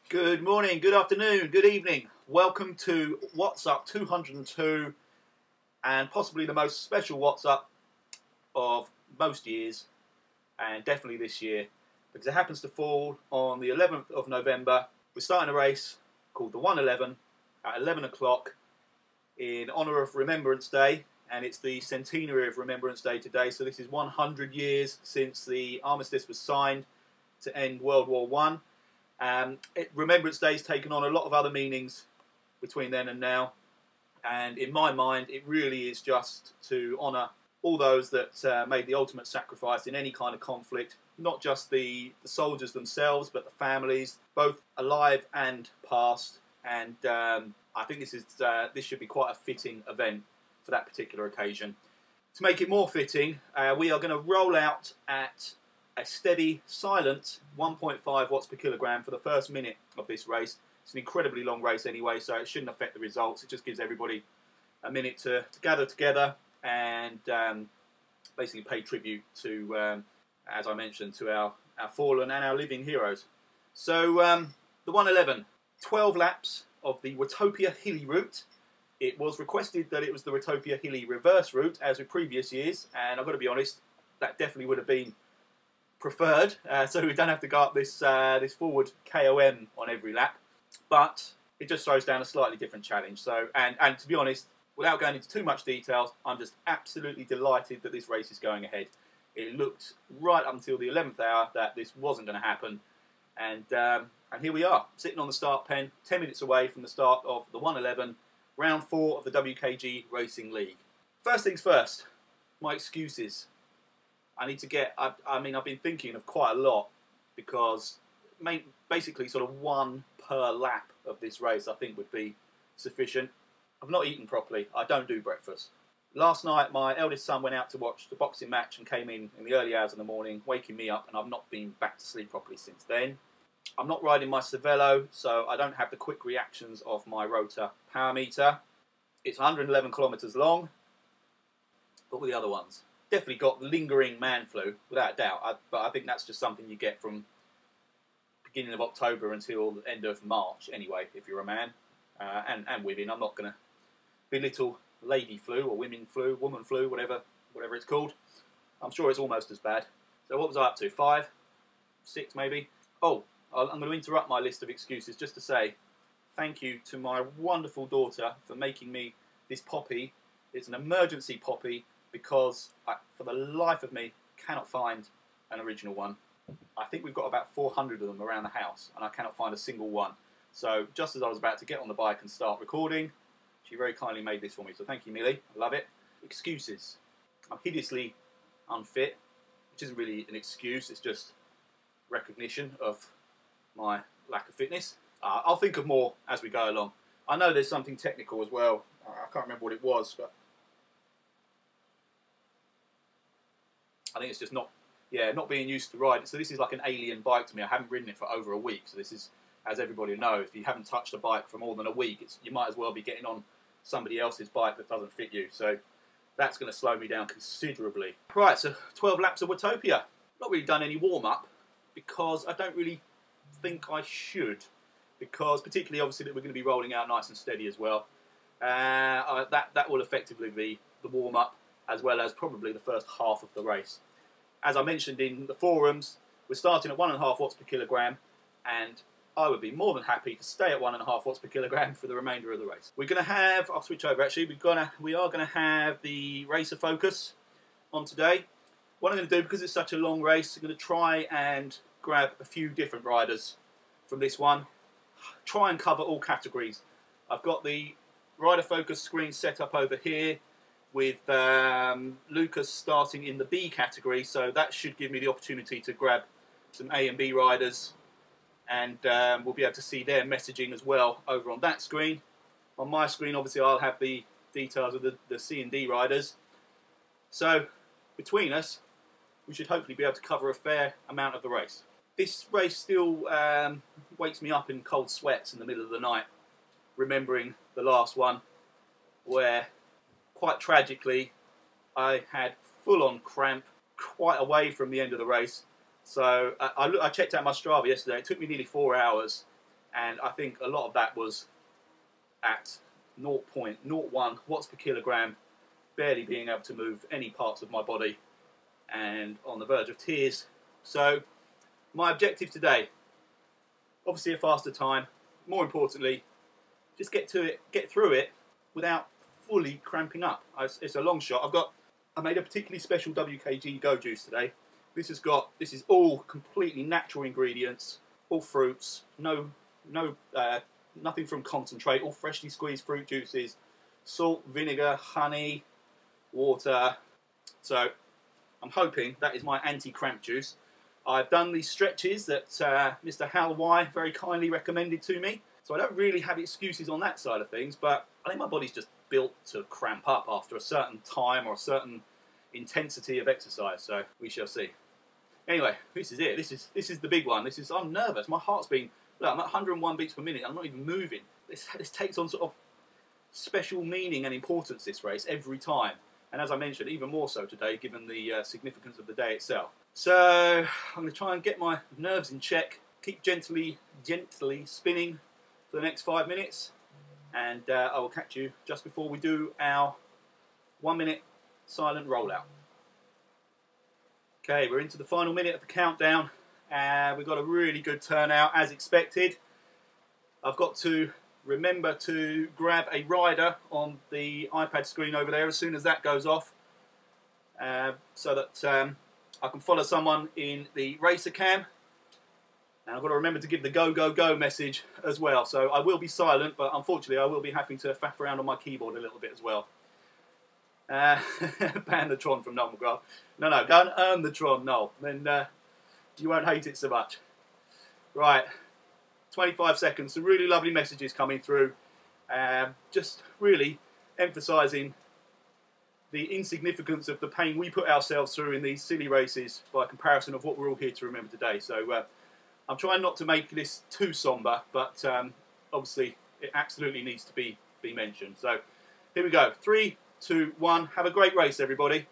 Good morning, good afternoon, good evening. Welcome to What's Up 202 and possibly the most special What's Up of most years and definitely this year because it happens to fall on the 11th of November. We're starting a race called the ONE11 at 11 o'clock in honour of Remembrance Day, and it's the centenary of Remembrance Day today, so this is 100 years since the armistice was signed to end World War I. Remembrance Day has taken on a lot of other meanings between then and now, and in my mind it really is just to honour all those that made the ultimate sacrifice in any kind of conflict, not just the soldiers themselves but the families, both alive and past, and I think this should be quite a fitting event for that particular occasion. To make it more fitting, we are going to roll out at a steady, silent 1.5 watts per kilogram for the first minute of this race. It's an incredibly long race anyway, so it shouldn't affect the results. It just gives everybody a minute to gather together and basically pay tribute to, as I mentioned, to our fallen and our living heroes. So the ONE11, 12 laps of the Watopia Hilly route. It was requested that it was the Watopia Hilly reverse route, as with previous years, and I've got to be honest, that definitely would have been preferred, so we don't have to go up this forward KOM on every lap, but it just throws down a slightly different challenge. So, and to be honest, without going into too much details, I'm just absolutely delighted that this race is going ahead. It looked right up until the 11th hour that this wasn't going to happen, and here we are, sitting on the start pen, 10 minutes away from the start of the ONE11, round 4 of the WKG Racing League. First things first, my excuses. I need to get, I mean, I've been thinking of quite a lot because basically sort of one per lap of this race I think would be sufficient. I've not eaten properly. I don't do breakfast. Last night my eldest son went out to watch the boxing match and came in the early hours of the morning, waking me up, and I've not been back to sleep properly since then. I'm not riding my Cervelo, so I don't have the quick reactions of my rotor power meter. It's 111 kilometres long, but with the other ones. Definitely got lingering man flu, without a doubt, but I think that's just something you get from beginning of October until the end of March anyway, if you're a man, and women. I'm not going to belittle lady flu or women flu, woman flu, whatever it's called. I'm sure it's almost as bad. So what was I up to, 5, 6 maybe? Oh, I'm going to interrupt my list of excuses just to say thank you to my wonderful daughter for making me this poppy. It's an emergency poppy, because I, for the life of me, cannot find an original one. I think we've got about 400 of them around the house, and I cannot find a single one. So just as I was about to get on the bike and start recording, she very kindly made this for me. So thank you, Millie. I love it. Excuses. I'm hideously unfit, which isn't really an excuse. It's just recognition of my lack of fitness. I'll think of more as we go along. I know there's something technical as well. I can't remember what it was, but I think it's just not being used to riding. So this is like an alien bike to me. I haven't ridden it for over a week. So this is, as everybody knows, if you haven't touched a bike for more than a week, you might as well be getting on somebody else's bike that doesn't fit you. So that's going to slow me down considerably. Right, so 12 laps of Watopia. Not really done any warm-up because I don't really think I should. Because particularly, obviously, that we're going to be rolling out nice and steady as well. That will effectively be the warm-up, as well as probably the first half of the race. As I mentioned in the forums, we're starting at 1.5 watts per kilogram, and I would be more than happy to stay at 1.5 watts per kilogram for the remainder of the race. We're going to have, I'll switch over actually, we are going to have the racer focus on today. What I'm going to do, because it's such a long race, I'm going to try and grab a few different riders from this one. Try and cover all categories. I've got the rider focus screen set up over here, with Lucas starting in the B category, so that should give me the opportunity to grab some A and B riders, and we'll be able to see their messaging as well over on that screen. On my screen, obviously, I'll have the details of the C and D riders. So between us, we should hopefully be able to cover a fair amount of the race. This race still wakes me up in cold sweats in the middle of the night, remembering the last one, where quite tragically I had full-on cramp quite away from the end of the race. So I checked out my Strava yesterday. It took me nearly 4 hours, and I think a lot of that was at 0.01 watts per kilogram, barely being able to move any parts of my body and on the verge of tears. So my objective today, obviously a faster time, more importantly, just get through it without fully cramping up. It's a long shot. I made a particularly special WKG Go juice today. This is all completely natural ingredients, all fruits, nothing from concentrate, all freshly squeezed fruit juices, salt, vinegar, honey, water. So I'm hoping that is my anti-cramp juice. I've done these stretches that Mr. Hal Y very kindly recommended to me, so I don't really have excuses on that side of things, but I think my body's just built to cramp up after a certain time or a certain intensity of exercise, so we shall see. Anyway, this is it. This is the big one. I'm nervous. My heart's been, look, I'm at 101 beats per minute. I'm not even moving. This takes on sort of special meaning and importance, this race, every time. And as I mentioned, even more so today, given the significance of the day itself. So I'm going to try and get my nerves in check, keep gently spinning for the next 5 minutes, and I will catch you just before we do our 1 minute silent rollout. Okay, we're into the final minute of the countdown, and we've got a really good turnout as expected. I've got to remember to grab a rider on the iPad screen over there as soon as that goes off, so that I can follow someone in the racer cam. And I've got to remember to give the go, go, go message as well. So I will be silent, but unfortunately I will be having to faff around on my keyboard a little bit as well. Ban the Tron from Noel McGrath. No, go and earn the Tron, Noel. Then you won't hate it so much. Right, 25 seconds. Some really lovely messages coming through. Just really emphasising the insignificance of the pain we put ourselves through in these silly races by comparison of what we're all here to remember today. So I'm trying not to make this too sombre, but obviously it absolutely needs to be mentioned. So here we go. 3, 2, 1. Have a great race, everybody.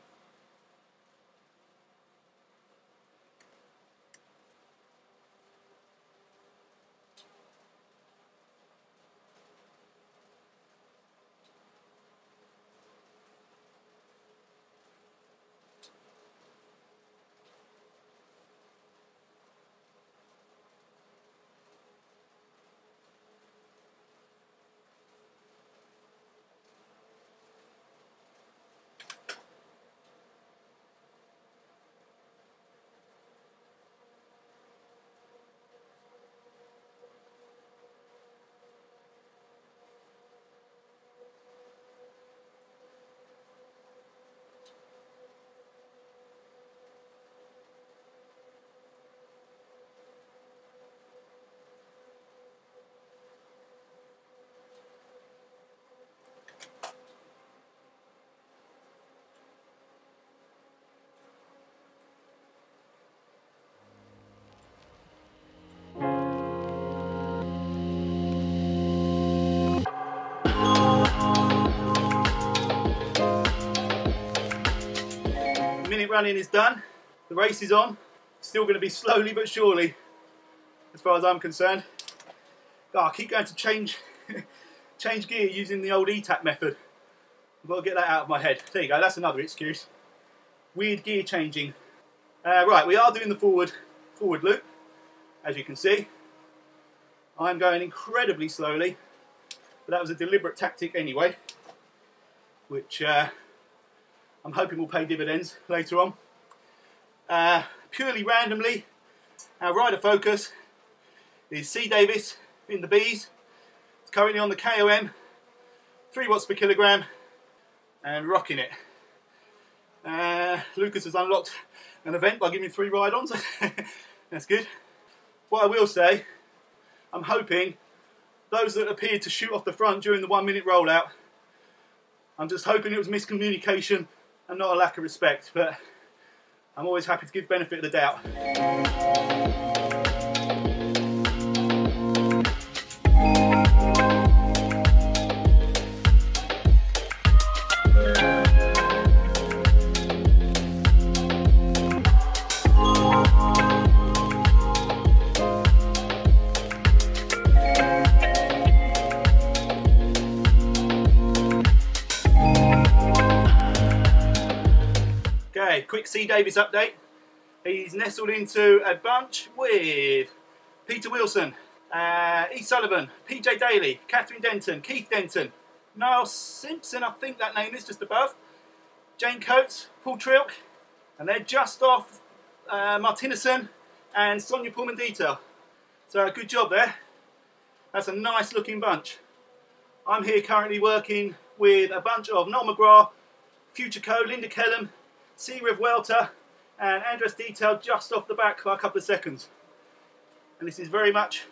Minute running is done. The race is on. Still going to be slowly but surely, as far as I'm concerned. Oh, I keep going to change gear using the old ETAP method. I've got to get that out of my head. There you go. That's another excuse. Weird gear changing. Right, we are doing the forward loop, as you can see. I'm going incredibly slowly, but that was a deliberate tactic anyway, which I'm hoping will pay dividends later on. Purely randomly, our rider focus is C. Davis in the Bs. It's currently on the KOM, 3 watts per kilogram, and rocking it. Lucas has unlocked an event by giving me 3 ride-ons. That's good. What I will say, I'm hoping those that appeared to shoot off the front during the 1 minute rollout, I'm just hoping it was miscommunication and not a lack of respect, but I'm always happy to give benefit of the doubt. quick C. Davis update. He's nestled into a bunch with Peter Wilson, E. Sullivan, PJ Daly, Catherine Denton, Keith Denton, Niall Simpson, I think that name is just above, Jane Coates, Paul Trilk, and they're just off Martinison and Sonia Pullman Detail. So good job there. That's a nice looking bunch. I'm here currently working with a bunch of Noel McGrath, Future Co, Linda Kellum, C. Rev Welter, and Andres Detail just off the back by a couple of seconds. And this is very much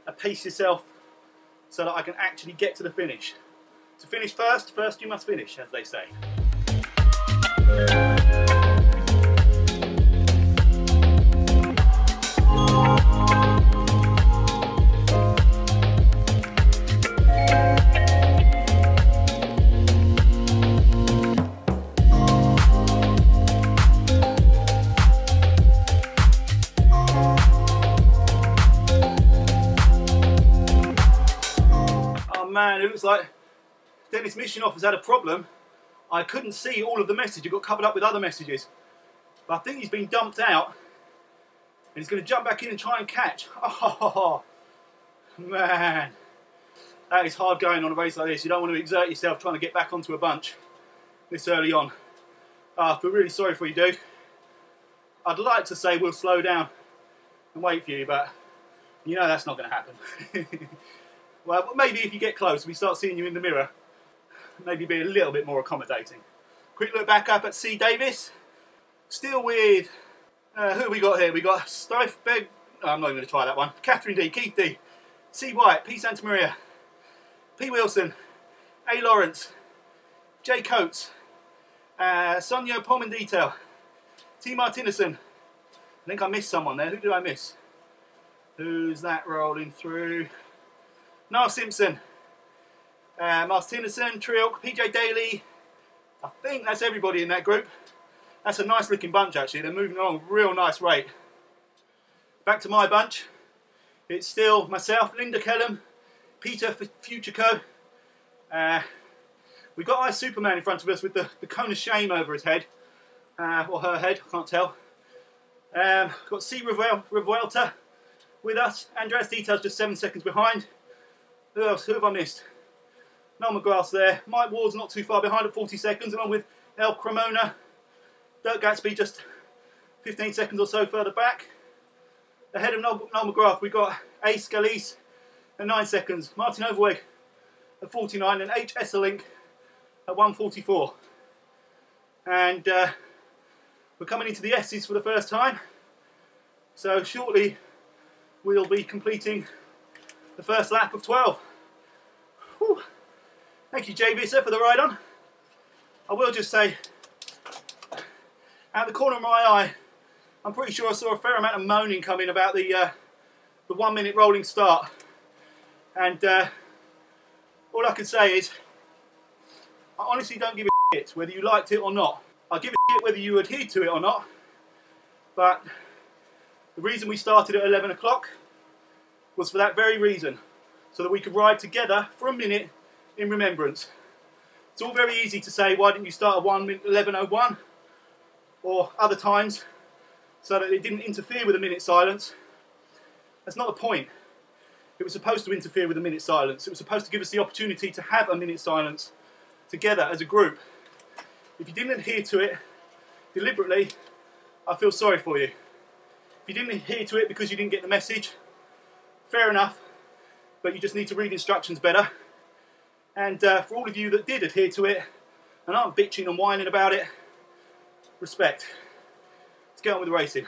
a pace yourself so that I can actually get to the finish. To finish first you must finish, as they say. Man, it looks like Dennis Missionoff has had a problem. I couldn't see all of the message, it got covered up with other messages. But I think he's been dumped out and he's going to jump back in and try and catch. Oh man, that is hard going on a race like this. You don't want to exert yourself trying to get back onto a bunch this early on. I feel really sorry for you, dude. I'd like to say we'll slow down and wait for you, but you know that's not going to happen. Well, maybe if you get close, we start seeing you in the mirror, maybe be a little bit more accommodating. Quick look back up at C. Davis. Still with, who have we got here? We got Stifebeg, I'm not even going to try that one. Catherine D, Keith D, C. White, P. Santa Maria, P. Wilson, A. Lawrence, J. Coates, Sonia Pullman Detail, T. Martinison. I think I missed someone there. Who did I miss? Who's that rolling through? Niall Simpson, Martinison, Trilk, PJ Daly. I think that's everybody in that group. That's a nice looking bunch actually. They're moving along at a real nice rate. Back to my bunch. It's still myself, Linda Kellum, Peter for Future Co. We've got Ice Superman in front of us with the cone of shame over his head. Or her head, I can't tell. Got C. Revuelta with us. Andreas Detail's just 7 seconds behind. Who else? Who have I missed? Noel McGrath's there. Mike Ward's not too far behind at 40 seconds, along with El Cremona. Dirk Gatsby just 15 seconds or so further back. Ahead of Noel McGrath, we've got A. Scalise at 9 seconds. Martin Overweg at 49 and H. Esselink at 1:44. And we're coming into the S's for the first time. So shortly we'll be completing the first lap of 12. Whew. Thank you, Jay Visser, for the ride on. I will just say, out the corner of my eye, I'm pretty sure I saw a fair amount of moaning coming about the 1 minute rolling start. And all I can say is, I honestly don't give a shit whether you liked it or not. I give a shit whether you adhered to it or not. But the reason we started at 11 o'clock was for that very reason, so that we could ride together for a minute in remembrance. It's all very easy to say, why didn't you start at 11:01 or other times so that it didn't interfere with a minute silence. That's not the point. It was supposed to interfere with a minute silence. It was supposed to give us the opportunity to have a minute silence together as a group. If you didn't adhere to it deliberately, I feel sorry for you. If you didn't adhere to it because you didn't get the message, fair enough, but you just need to read instructions better. And for all of you that did adhere to it and aren't bitching and whining about it, respect. Let's get on with the racing.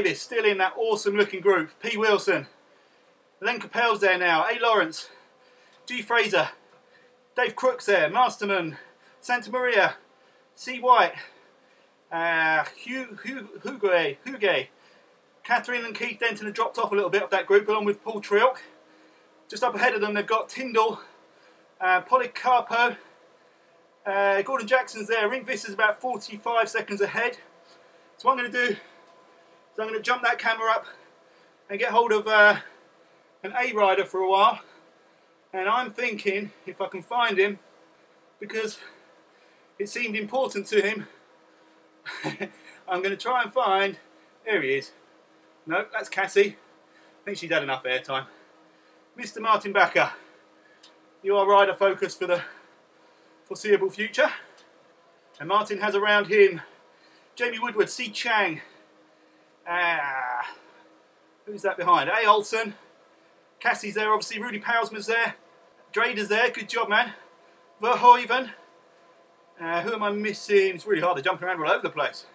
Davis still in that awesome looking group. P. Wilson. Len Capel's there now. A. Lawrence. G. Fraser. Dave Crook's there. Masterman. Santa Maria. C. White. Hugue. Catherine and Keith Denton have dropped off a little bit of that group along with Paul Trilk. Just up ahead of them they've got Tyndall, Policarpo, Gordon Jackson's there. Ringvis is about 45 seconds ahead. So what I'm going to do is I'm going to jump that camera up and get hold of an A rider for a while. And I'm thinking if I can find him, because it seemed important to him, I'm going to try and find, there he is. No, that's Cassie. I think she's had enough airtime. Mr. Martin Backer, you are rider focused for the foreseeable future. And Martin has around him Jamie Woodward, C. Chang. Who's that behind? A. Olsen. Cassie's there, obviously. Rudy Pausman's there. Drader's there, good job, man. Verhoeven. Who am I missing? It's really hard, they're jumping around all over the place.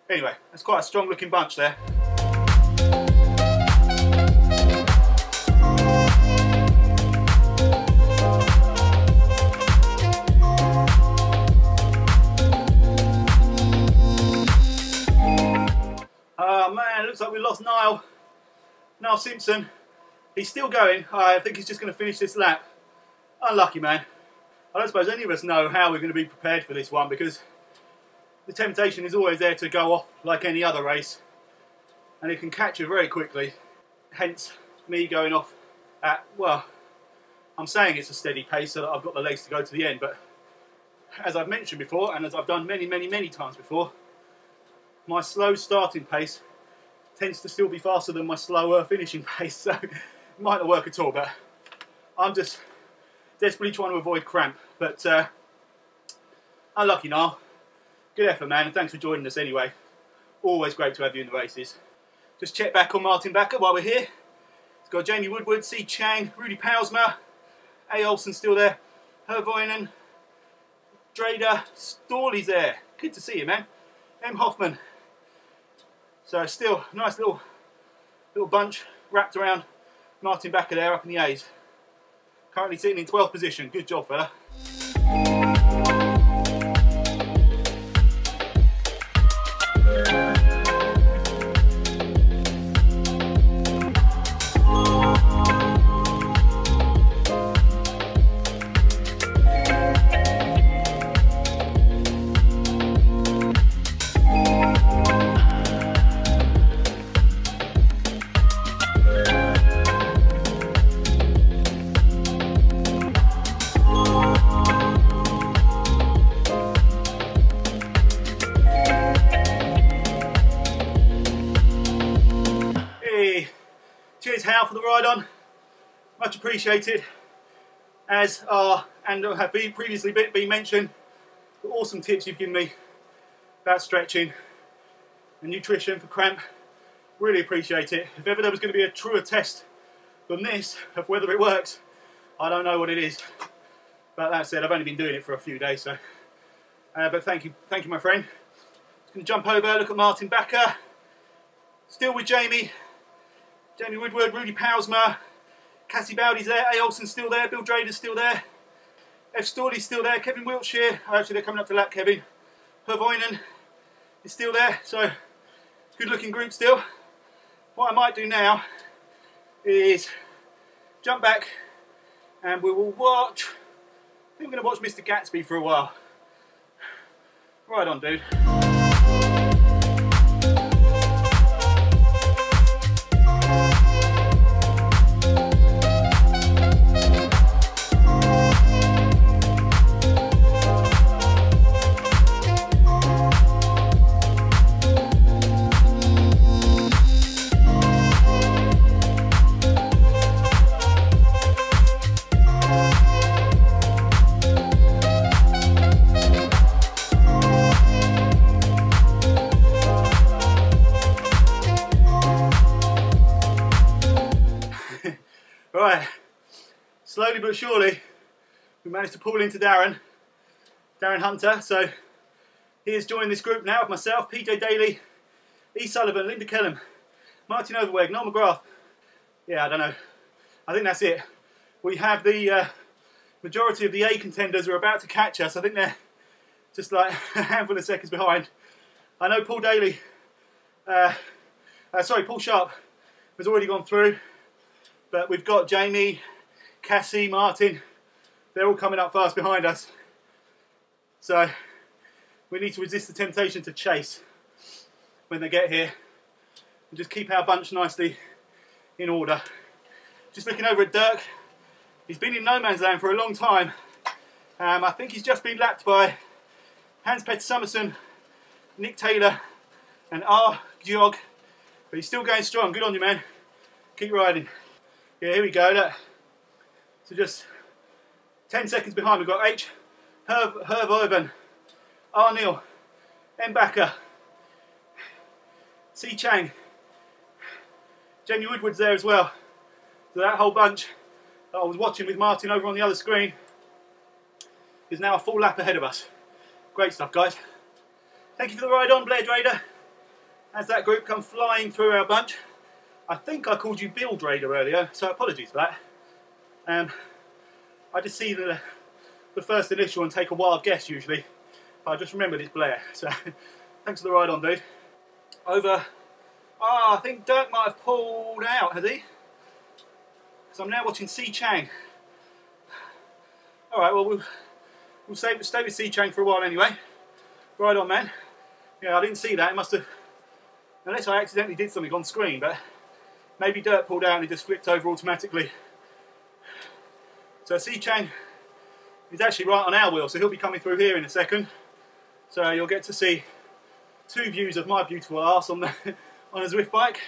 Anyway, that's quite a strong looking bunch there. Oh man, looks like we lost Niall Simpson. He's still going. I think he's just going to finish this lap. Unlucky, man. I don't suppose any of us know how we're going to be prepared for this one, because the temptation is always there to go off like any other race, and it can catch you very quickly. Hence me going off at, well, I'm saying it's a steady pace so that I've got the legs to go to the end, but as I've mentioned before, and as I've done many times before, my slow starting pace tends to still be faster than my slower finishing pace, so it might not work at all, but I'm just desperately trying to avoid cramp. But unlucky now. Good effort, man, and thanks for joining us anyway. Always great to have you in the races. Just check back on Martin Backer while we're here. It's got Jamie Woodward, C. Chang, Rudy Pausma, A. Olsen still there, Hervoinen, Drader, Storley's there. Good to see you, man. M. Hoffman. So still nice little bunch wrapped around Martin Backer there up in the A's. Currently sitting in 12th position. Good job, fella. Cheers, Hal, for the ride on. Much appreciated. As are, and have previously been mentioned, the awesome tips you've given me about stretching and nutrition for cramp. Really appreciate it. If ever there was going to be a truer test than this of whether it works, I don't know what it is. But that said, I've only been doing it for a few days, so. But thank you, my friend. Just going to jump over, look at Martin Backer. Still with Jamie Woodward, Rudy Pausma, Cassie Bowdy's there, A. Olsen's still there, Bill Drader's still there, F. Storley's still there, Kevin Wiltshire, actually they're coming up to lap Kevin, Hervoinen is still there, so good looking group still. What I might do now is jump back and we will watch, I think we're going to watch Mr. Gatsby for a while. Right on, dude. Right, slowly but surely we managed to pull into Darren Hunter, so he has joined this group now of myself, PJ Daly, E. Sullivan, Linda Kellum, Martin Overweg, Noel McGrath. Yeah, I don't know. I think that's it. We have the majority of the A contenders are about to catch us. I think they're just like a handful of seconds behind. I know Paul Daly, Paul Sharp has already gone through, but we've got Jamie, Cassie, Martin, they're all coming up fast behind us. So we need to resist the temptation to chase when they get here and just keep our bunch nicely in order. Just looking over at Dirk, he's been in no man's land for a long time. I think he's just been lapped by Hans-Petter Summerson, Nick Taylor and R. Georg, but he's still going strong. Good on you, man. Keep riding. Yeah, here we go, look. So just 10 seconds behind, we've got H. Herv Oven, R. Neil, M. Backer, C. Chang, Jamie Woodward's there as well. So that whole bunch that I was watching with Martin over on the other screen is now a full lap ahead of us. Great stuff, guys. Thank you for the ride on, Blair Drader. As that group come flying through our bunch. I think I called you Bill Drader earlier, so apologies for that. I just see the first initial and take a wild guess usually. But I just remembered it's Blair, so thanks for the ride on, dude. Over. I think Dirk might have pulled out, has he? Because I'm now watching C. Chang. Alright, well, we'll stay with C. Chang for a while anyway. Right on, man. Yeah, I didn't see that. It must have, unless I accidentally did something on screen, but maybe Dirk pulled out and he just flipped over automatically. So C. Chang is actually right on our wheel, so he'll be coming through here in a second. So you'll get to see two views of my beautiful arse on a Zwift bike.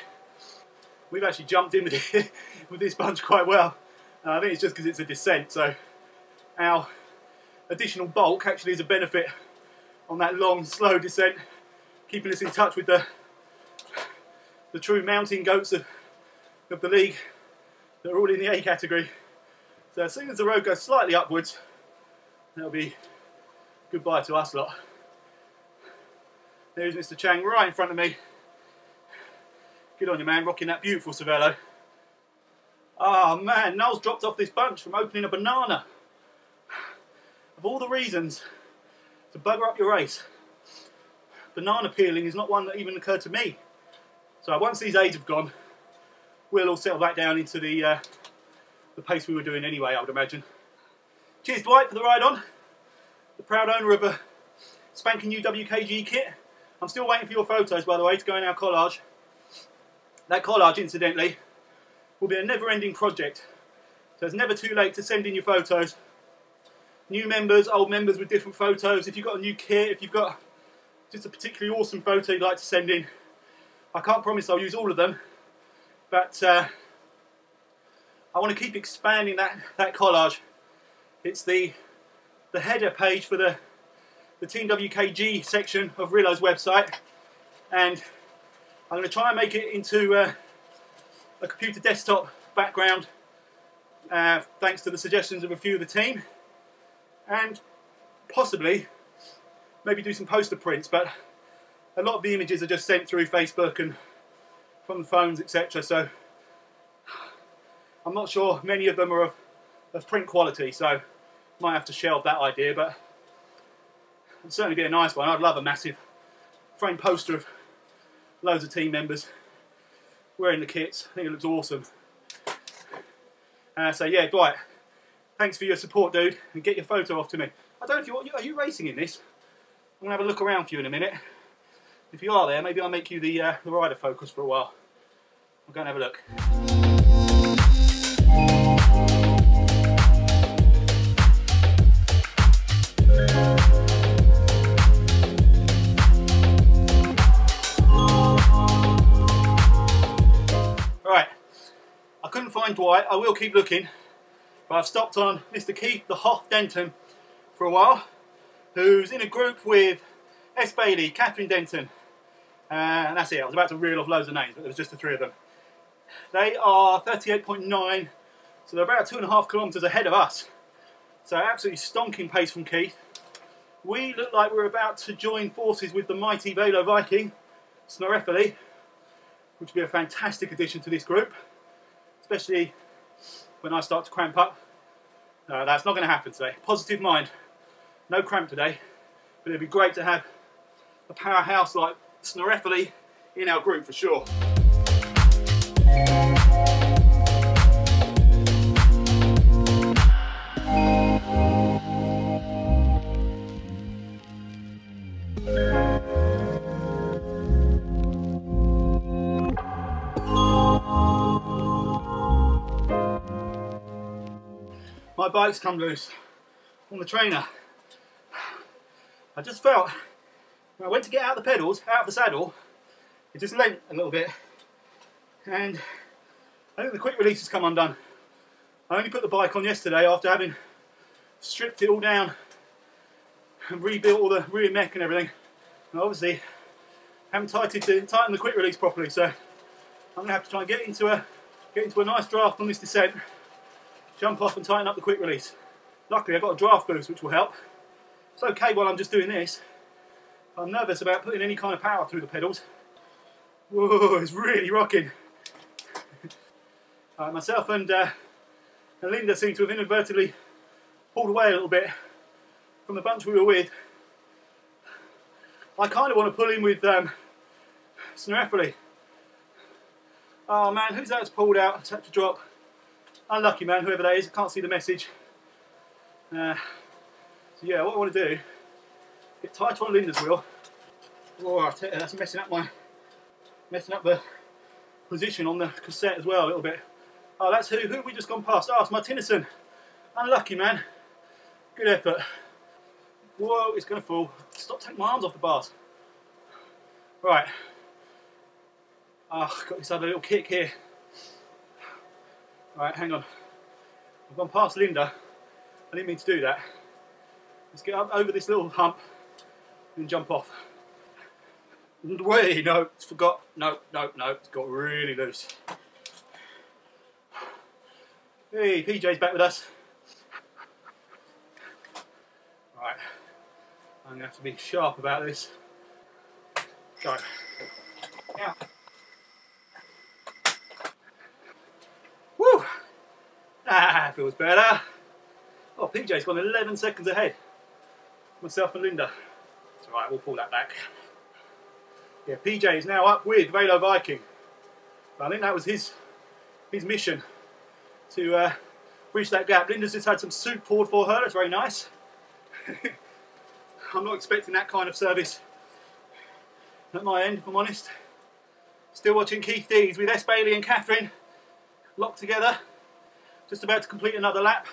We've actually jumped in with this bunch quite well. I think it's just because it's a descent, so our additional bulk actually is a benefit on that long, slow descent, keeping us in touch with the true mountain goats of the league that are all in the A category. So as soon as the road goes slightly upwards, that'll be goodbye to us lot. There's Mr. Chang right in front of me. Good on you, man, rocking that beautiful Cervelo. Oh man, Noel's dropped off this bunch from opening a banana. Of all the reasons to bugger up your race, banana peeling is not one that even occurred to me. So once these aids have gone, we'll all settle back down into the pace we were doing anyway, I would imagine. Cheers, Dwight, for the ride on. The proud owner of a spanking new WKG kit. I'm still waiting for your photos, by the way, to go in our collage. That collage, incidentally, will be a never-ending project. So it's never too late to send in your photos. New members, old members with different photos. If you've got a new kit, if you've got just a particularly awesome photo you'd like to send in, I can't promise I'll use all of them, but I want to keep expanding that collage. It's the header page for the Team WKG section of Relo's website, and I'm going to try and make it into a computer desktop background, thanks to the suggestions of a few of the team, and possibly maybe do some poster prints, but a lot of the images are just sent through Facebook and from the phones, etc. So I'm not sure many of them are of print quality, so might have to shelve that idea, but it'd certainly be a nice one. I'd love a massive frame poster of loads of team members wearing the kits. I think it looks awesome. So yeah, Dwight, thanks for your support, dude, and get your photo off to me. I don't know if are you racing in this? I'm gonna have a look around for you in a minute. If you are there, maybe I'll make you the rider focus for a while. I'll go and have a look. Right, I couldn't find Dwight. I will keep looking, but I've stopped on Mr. Keith the Hoff Denton for a while, who's in a group with S. Bailey, Catherine Denton, and that's it. I was about to reel off loads of names, but there was just the three of them. They are 38.9, so they're about 2.5 kilometres ahead of us. So absolutely stonking pace from Keith. We look like we're about to join forces with the mighty Velo Viking, Senheiser, which would be a fantastic addition to this group, especially when I start to cramp up. That's not going to happen today. Positive mind. No cramp today, but it'd be great to have a powerhouse like Senheiser in our group for sure. My bike's come loose on the trainer. I just felt when I went to get out the pedals, out of the saddle, it just leant a little bit, and I think the quick release has come undone. I only put the bike on yesterday after having stripped it all down and rebuilt all the rear mech and everything, and obviously haven't tightened the quick release properly, so I'm going to have to try and get into a nice draft on this descent, jump off and tighten up the quick release. Luckily I've got a draft boost which will help. It's okay while I'm just doing this. I'm nervous about putting any kind of power through the pedals. Whoa, it's really rocking. Myself and Linda seem to have inadvertently pulled away a little bit from the bunch we were with. I kind of want to pull in with Senheiser. Oh man, who's that that's pulled out? It's had to drop. Unlucky man, whoever that is. I can't see the message. So yeah, what I want to do, get tighter on Linda's wheel. Oh, I tell you, that's messing up the position on the cassette as well a little bit. Oh, that's who have we just gone past? Oh, it's Martinison. Unlucky man. Good effort. Whoa, it's going to fall. Stop taking my arms off the bars. Right. I've got this other little kick here. Right, hang on. I've gone past Linda. I didn't mean to do that. Let's get up over this little hump and jump off. Wait, no, it's forgot. No, it's got really loose. Hey, PJ's back with us. Right, I'm going to have to be sharp about this. Go. Yeah. Woo! Ah, feels better. Oh, PJ's gone 11 seconds ahead. Myself and Linda. It's alright, we'll pull that back. Yeah, PJ is now up with Velo Viking. I think that was his mission to bridge that gap. Linda's just had some soup poured for her, that's very nice. I'm not expecting that kind of service at my end, if I'm honest. Still watching Keith Dees with S. Bailey and Catherine locked together. Just about to complete another lap.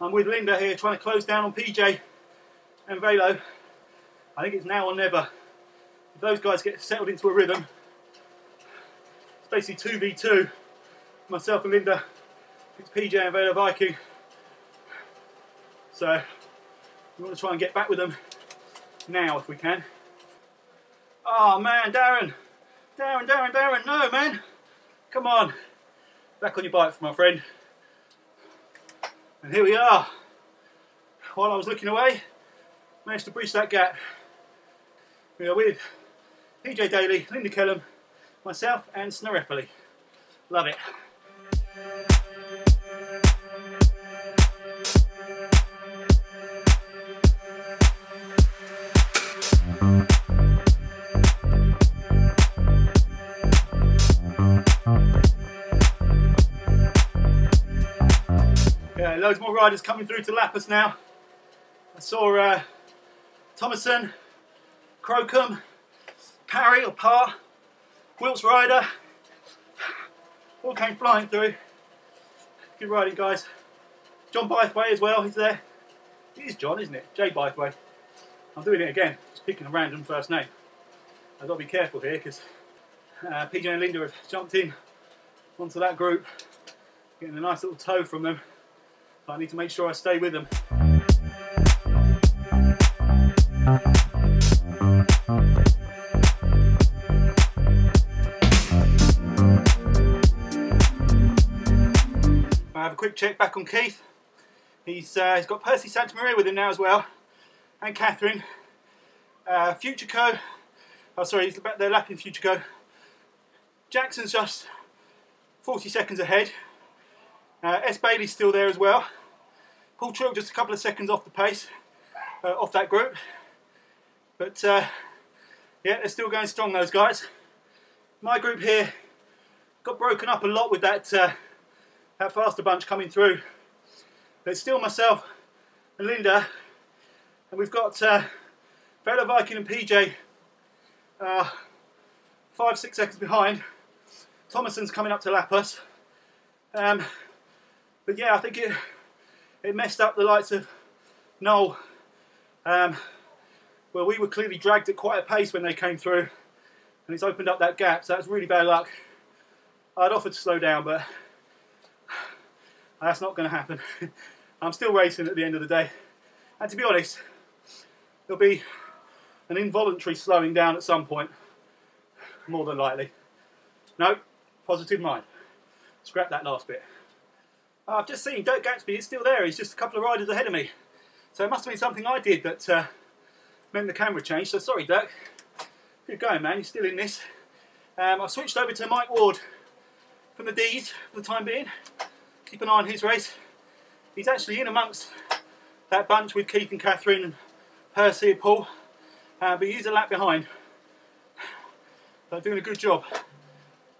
I'm with Linda here trying to close down on PJ and Velo. I think it's now or never. If those guys get settled into a rhythm, it's basically 2v2. Myself and Linda, it's PJ and Velo Viking. So we want to try and get back with them now if we can. Oh man, Darren, no man. Come on, back on your bike for my friend. And here we are. While I was looking away, managed to bridge that gap. We are with PJ Daly, Linda Kellum, myself and Senheiser. Love it. Yeah, loads more riders coming through to lap us now. I saw Thomason, Crocombe, Parry or Parr, Wilts Rider, all came flying through. Good riding, guys. John Bythway as well, he's there. It is John, isn't it? Jay Bythway. I'm doing it again, just picking a random first name. I've got to be careful here because PJ and Linda have jumped in onto that group, getting a nice little tow from them. So I need to make sure I stay with them. I have a quick check back on Keith. He's got Percy Santamaria with him now as well, and Catherine. Future Co Oh, sorry, they're lapping Future Co. Jackson's just 40 seconds ahead. S. Bailey's still there as well. Paul Trill just a couple of seconds off the pace, off that group. But yeah, they're still going strong, those guys. My group here got broken up a lot with that that faster bunch coming through. There's still myself and Linda, and we've got Vela, Viking and PJ 5-6 seconds behind. Thomason's coming up to lap us. But yeah, I think it messed up the likes of Noel, where we were clearly dragged at quite a pace when they came through, and it's opened up that gap, so that's really bad luck. I'd offered to slow down, but that's not going to happen. I'm still racing at the end of the day, and to be honest, there'll be an involuntary slowing down at some point, more than likely. No, positive mind. Scrap that last bit. I've just seen Dirk Gatsby is still there. He's just a couple of riders ahead of me, so it must have been something I did that meant the camera changed. So sorry, Dirk. Good going, man. You're still in this. I've switched over to Mike Ward from the D's for the time being. Keep an eye on his race. He's actually in amongst that bunch with Keith and Catherine and Percy and Paul, but he's a lap behind. So doing a good job.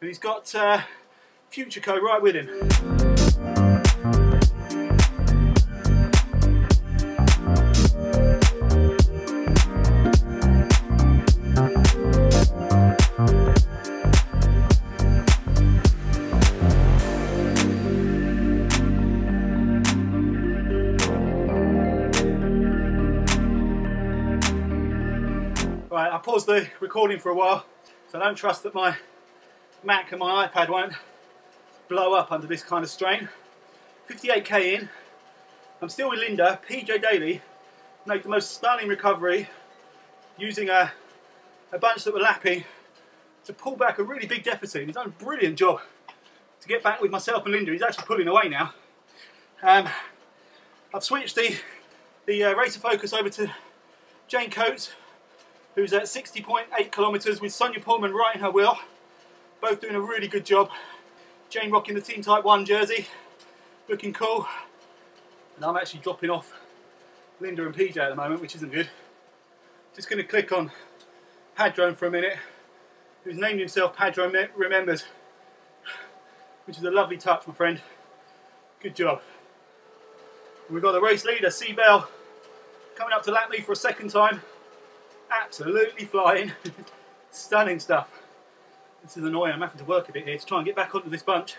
And he's got Future Co right with him. Right, I paused the recording for a while, so I don't trust that my Mac and my iPad won't blow up under this kind of strain. 58k in, I'm still with Linda. PJ Daly made the most stunning recovery using a bunch that were lapping to pull back a really big deficit. He's done a brilliant job to get back with myself and Linda. He's actually pulling away now. I've switched the racer focus over to Jane Coates, who's at 60.8 kilometres with Sonia Pullman right in her wheel. Both doing a really good job. Jane rocking the Team Type 1 jersey, looking cool. And I'm actually dropping off Linda and PJ at the moment, which isn't good. Just going to click on Padrone for a minute, who's named himself Padrone Remembers, which is a lovely touch, my friend. Good job. And we've got the race leader, C. Bell, coming up to lap me for a second time. Absolutely flying. Stunning stuff. This is annoying, I'm having to work a bit here to try and get back onto this bunch.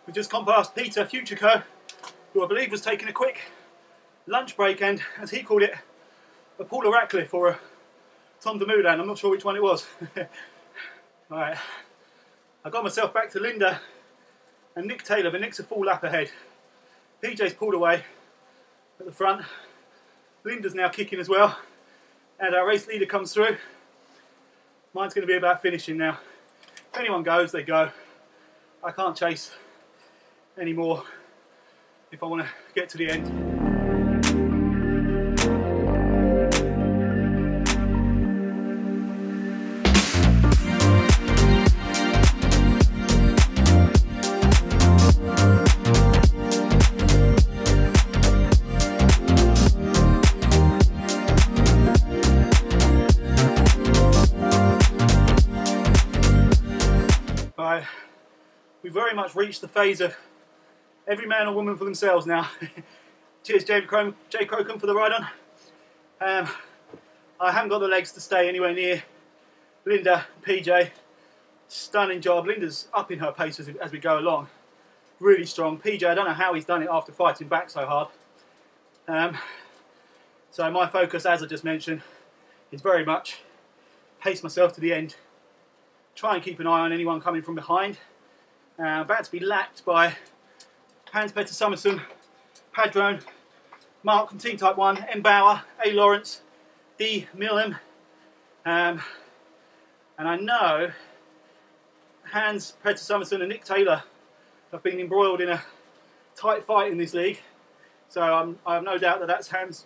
We've just gone past Peter Future Co, who I believe was taking a quick lunch break and, as he called it, a Paula Ratcliffe or a Tom Demoudan. I'm not sure which one it was. Alright, I got myself back to Linda and Nick Taylor, but Nick's a full lap ahead. PJ's pulled away at the front. Linda's now kicking as well. And our race leader comes through. Mine's going to be about finishing now. If anyone goes, they go. I can't chase anymore if I want to get to the end. We've very much reached the phase of every man or woman for themselves now. Cheers, Jay Crocombe, for the ride on. I haven't got the legs to stay anywhere near Linda, PJ. Stunning job. Linda's upping her pace as we go along. Really strong. PJ, I don't know how he's done it after fighting back so hard. So my focus, as I just mentioned, is very much pace myself to the end. Try and keep an eye on anyone coming from behind. About to be lapped by Hans-Petter Summerson, Padrone, Mark from Team Type 1, M. Bauer, A. Lawrence, D. Millam, and I know Hans-Petter Summerson and Nick Taylor have been embroiled in a tight fight in this league, so I have no doubt that that's Hans'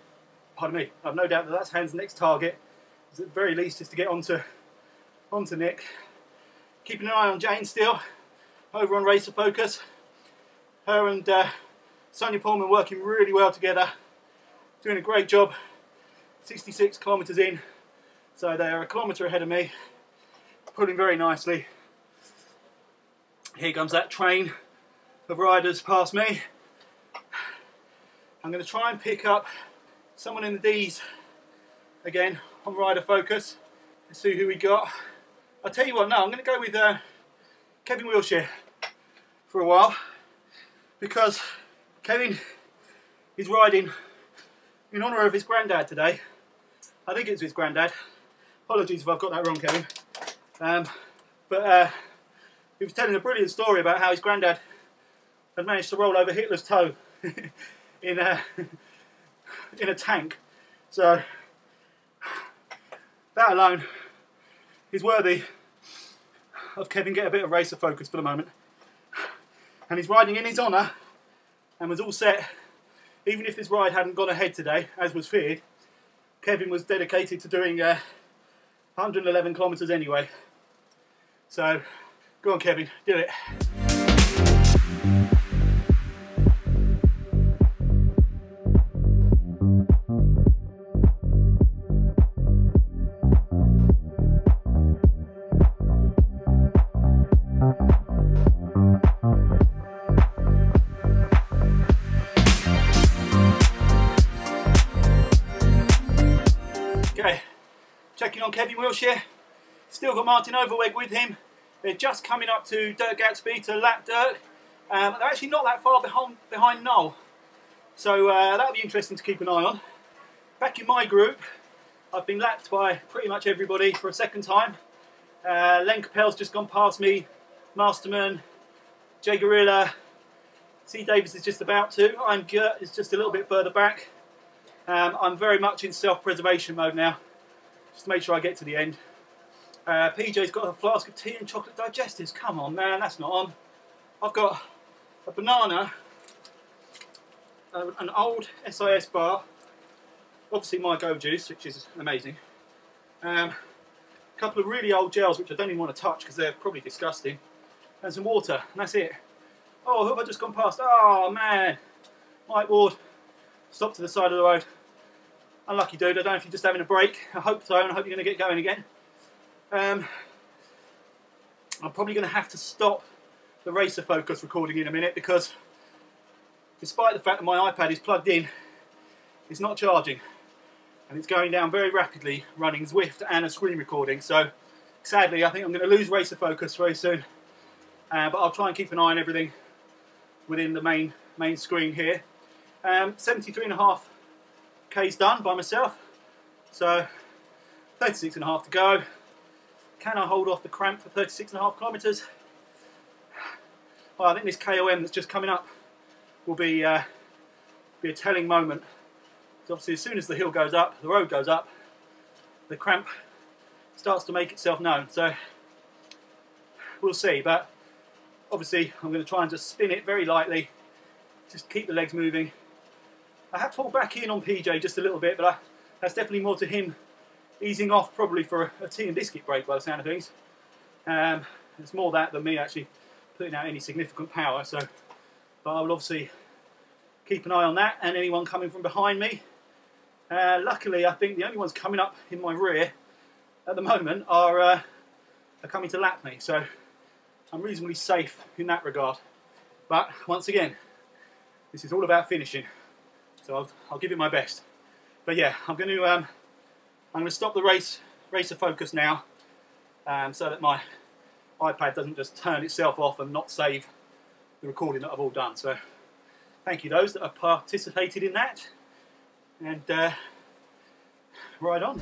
next target, at the very least just to get onto Nick. Keeping an eye on Jane still, over on Racer Focus. Her and Sonia Pullman working really well together, doing a great job. 66 kilometres in, so they are a kilometre ahead of me, pulling very nicely. Here comes that train of riders past me. I'm going to try and pick up someone in the D's again on Rider Focus. Let's see who we got. I'll tell you what, no, I'm going to go with Kevin Wilshire for a while, because Kevin is riding in honour of his granddad today. I think it's his granddad. Apologies if I've got that wrong, Kevin. But he was telling a brilliant story about how his granddad had managed to roll over Hitler's toe in a tank. So that alone is worthy of Kevin getting a bit of Racer Focus for the moment. And he's riding in his honour and was all set. Even if this ride hadn't gone ahead today, as was feared, Kevin was dedicated to doing 111 kilometres anyway. So, go on Kevin, do it. Checking on Kevin Wilshire, still got Martin Overweg with him. They're just coming up to Dirk Gatsby to lap Dirk. They're actually not that far behind Noel, so that'll be interesting to keep an eye on. Back in my group, I've been lapped by pretty much everybody for a second time. Len Capel's just gone past me, Masterman, Jay Gorilla, C. Davis is just about to, I'm Gert is just a little bit further back. I'm very much in self-preservation mode now, just to make sure I get to the end. PJ's got a flask of tea and chocolate digestives. Come on, man, that's not on. I've got a banana, an old SIS bar, obviously my Go Juice, which is amazing. A couple of really old gels, which I don't even want to touch because they're probably disgusting, and some water, and that's it. Oh, who have I just gone past? Oh, man. Mike Ward stopped to the side of the road. Unlucky dude, I don't know if you're just having a break. I hope so, and I hope you're going to get going again. I'm probably going to have to stop the Racer Focus recording in a minute, because despite the fact that my iPad is plugged in, it's not charging. And it's going down very rapidly, running Zwift and a screen recording. So, sadly, I think I'm going to lose Racer Focus very soon. But I'll try and keep an eye on everything within the main screen here. 73.5 K's done by myself, so 36.5 to go. Can I hold off the cramp for 36.5 kilometres? Well, I think this KOM that's just coming up will be a telling moment. So obviously, as soon as the hill goes up, the road goes up, the cramp starts to make itself known. So we'll see. But obviously, I'm going to try and just spin it very lightly, just keep the legs moving. I have pulled back in on PJ just a little bit, but that's definitely more to him easing off, probably for a tea and biscuit break by the sound of things. It's more that than me actually putting out any significant power. So, but I will obviously keep an eye on that and anyone coming from behind me. Luckily, I think the only ones coming up in my rear at the moment are coming to lap me, so I'm reasonably safe in that regard. But once again, this is all about finishing. So I'll give it my best. But yeah, I'm going to stop the Racer Focus now, so that my iPad doesn't just turn itself off and not save the recording that I've all done. So thank you those that have participated in that, and ride on.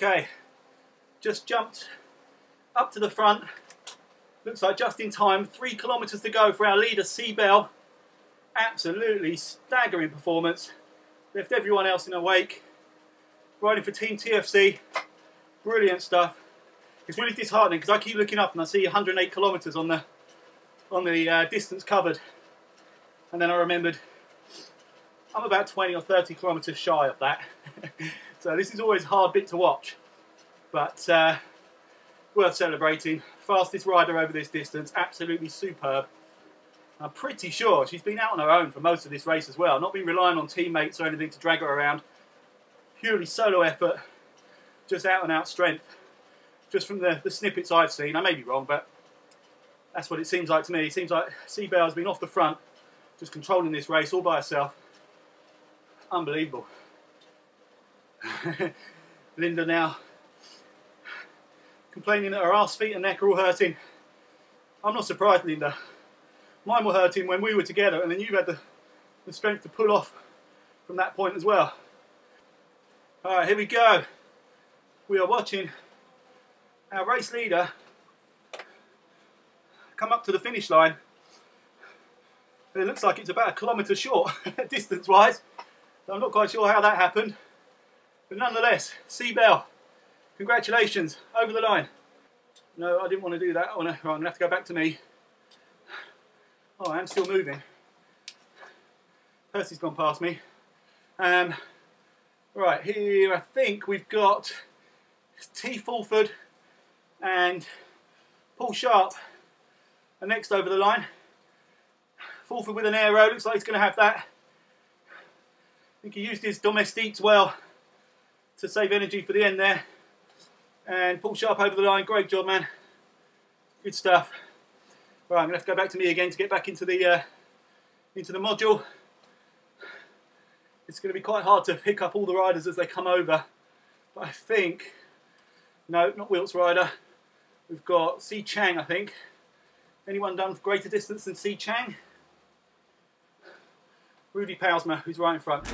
Okay, just jumped up to the front. Looks like just in time. 3 kilometres to go for our leader, Seabell. Absolutely staggering performance. Left everyone else in a wake. Riding for Team TFC. Brilliant stuff. It's really disheartening because I keep looking up and I see 108 kilometres on the distance covered. And then I remembered I'm about 20 or 30 kilometres shy of that. So this is always a hard bit to watch. But worth celebrating. Fastest rider over this distance. Absolutely superb. I'm pretty sure she's been out on her own for most of this race as well. Not been relying on teammates or anything to drag her around. Purely solo effort. Just out and out strength. Just from the snippets I've seen. I may be wrong, but that's what it seems like to me. It seems like Seabell has been off the front, just controlling this race all by herself. Unbelievable. Linda now complaining that her arse, feet and neck are all hurting. I'm not surprised, Linda. Mine were hurting when we were together, and then you've had the strength to pull off from that point as well. Alright, here we go. We are watching our race leader come up to the finish line. It looks like it's about 1 kilometre short, distance-wise. I'm not quite sure how that happened. But nonetheless, Seabell, congratulations, over the line. No, I didn't want to do that. Right, I'm going to have to go back to me. Oh, I am still moving. Percy's gone past me. Right, here I think we've got T. Fulford and Paul Sharp are next over the line. Fulford with an aero, looks like he's going to have that. I think he used his domestiques well to save energy for the end there. And Paul Sharp over the line, great job, man. Good stuff. Right, I'm going to have to go back to me again to get back into the module. It's going to be quite hard to pick up all the riders as they come over. But I think, no, not Wilt's rider. We've got C. Chang, I think. Anyone done for greater distance than C. Chang? Rudy Pausma, who's right in front.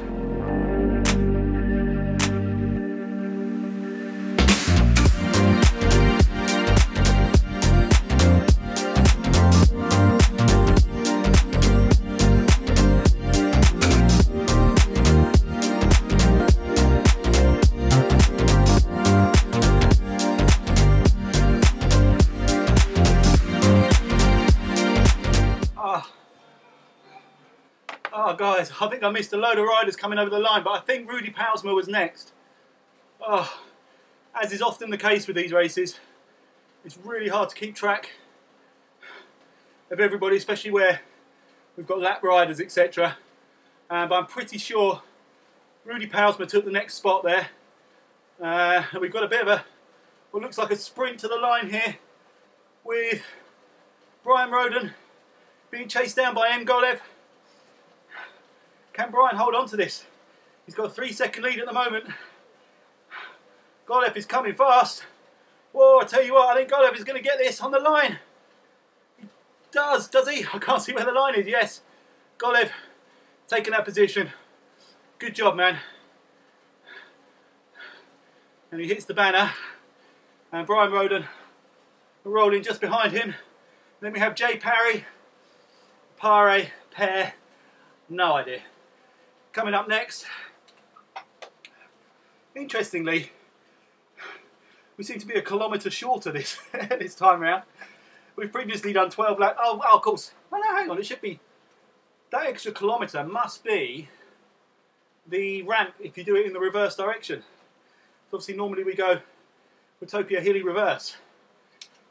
Oh guys, I think I missed a load of riders coming over the line, but I think Rudy Pausma was next. Oh, as is often the case with these races, it's really hard to keep track of everybody, especially where we've got lap riders, etc. But I'm pretty sure Rudy Pausma took the next spot there. And we've got a bit of what looks like a sprint to the line here with Brian Roden being chased down by M. Golev. Can Brian hold on to this? He's got a 3-second lead at the moment. Golev is coming fast. Whoa, I tell you what, I think Golev is going to get this on the line. He does he? I can't see where the line is. Yes, Golev taking that position. Good job, man. And he hits the banner. And Brian Roden rolling just behind him. Then we have Jay Parry, Pear, no idea. Coming up next, interestingly, we seem to be 1 kilometre shorter this this time round. We've previously done 12 laps. Oh, of course. Oh no, hang on. It should be that extra kilometre must be the ramp if you do it in the reverse direction. So obviously, normally we go Utopia Hilly reverse,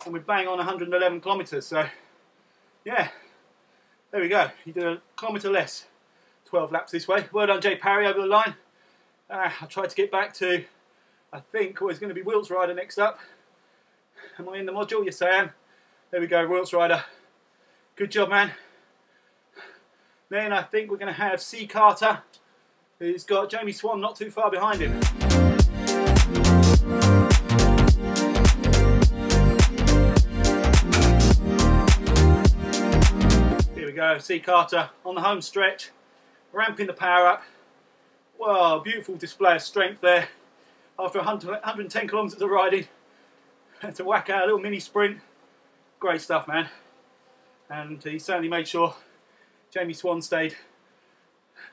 and we bang on 111 kilometres. So, yeah, there we go. You do 1 kilometre less. 12 laps this way. Well done, Jay Parry over the line. I tried to get back to, I think, it's going to be Wilt's rider next up. Am I in the module? Yes, I am. There we go, Wilt's rider. Good job, man. Then I think we're going to have C. Carter, who's got Jamie Swan not too far behind him. Here we go, C. Carter on the home stretch. Ramping the power up. Wow, beautiful display of strength there. After 110 kilometres of riding, to whack out a little mini sprint. Great stuff, man. And he certainly made sure Jamie Swan stayed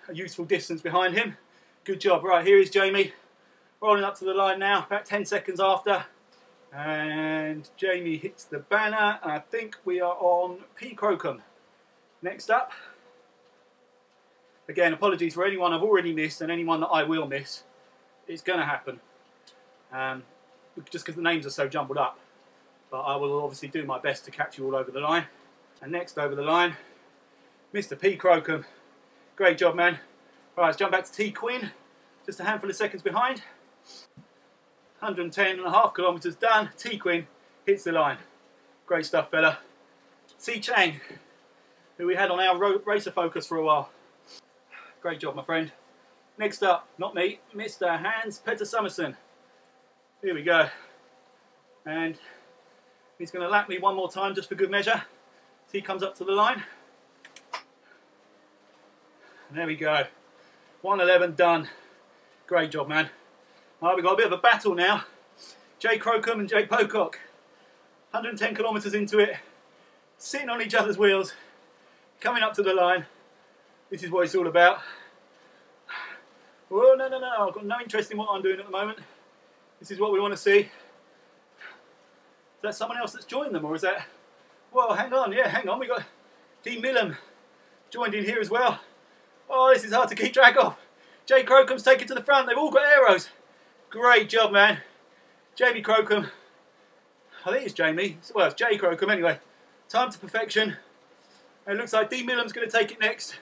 a useful distance behind him. Good job. Right, here is Jamie rolling up to the line now, about 10 seconds after. And Jamie hits the banner, and I think we are on P. Crocombe. Next up. Again, apologies for anyone I've already missed and anyone that I will miss. It's going to happen. Just because the names are so jumbled up. But I will obviously do my best to catch you all over the line. And next over the line, Mr. P. Crocombe. Great job, man. Right, let's jump back to T. Quinn. Just a handful of seconds behind. 110.5 kilometres done. T. Quinn hits the line. Great stuff, fella. C. Chang, who we had on our racer focus for a while. Great job, my friend. Next up, not me, Mr. Hans Petter Summerson. Here we go. And he's going to lap me one more time just for good measure. So he comes up to the line. And there we go. 111 done. Great job, man. Right, we've got a bit of a battle now. Jay Crocombe and Jake Pocock. 110 kilometres into it. Sitting on each other's wheels. Coming up to the line. This is what it's all about. Oh, no, no, no. I've got no interest in what I'm doing at the moment. This is what we want to see. Is that someone else that's joined them, or is that... Well, hang on. Yeah, hang on. We've got D. Millam joined in here as well. Oh, this is hard to keep track of. Jay Crocombe's taken to the front. They've all got arrows. Great job, man. Jamie Crocombe. I think it's Jamie. Well, it's Jay Crocombe anyway. Time to perfection. And it looks like D. Millam's going to take it next.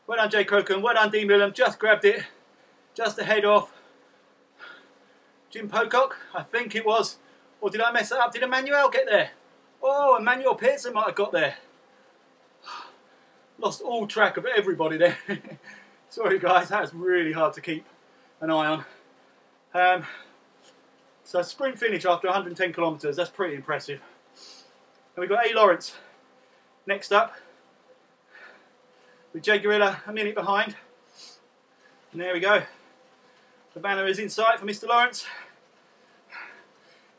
Well done, Jay Crocombe. Well done, D. Millam. Just grabbed it. Just ahead of Jim Pocock, I think it was. Or did I mess it up? Did Emmanuel get there? Oh, Emmanuel Pearson might have got there. Lost all track of everybody there. Sorry guys, that was really hard to keep an eye on. So sprint finish after 110 kilometres, that's pretty impressive. And we've got A. Lawrence next up, with Jay Gorilla a minute behind. And there we go. The banner is in sight for Mr. Lawrence.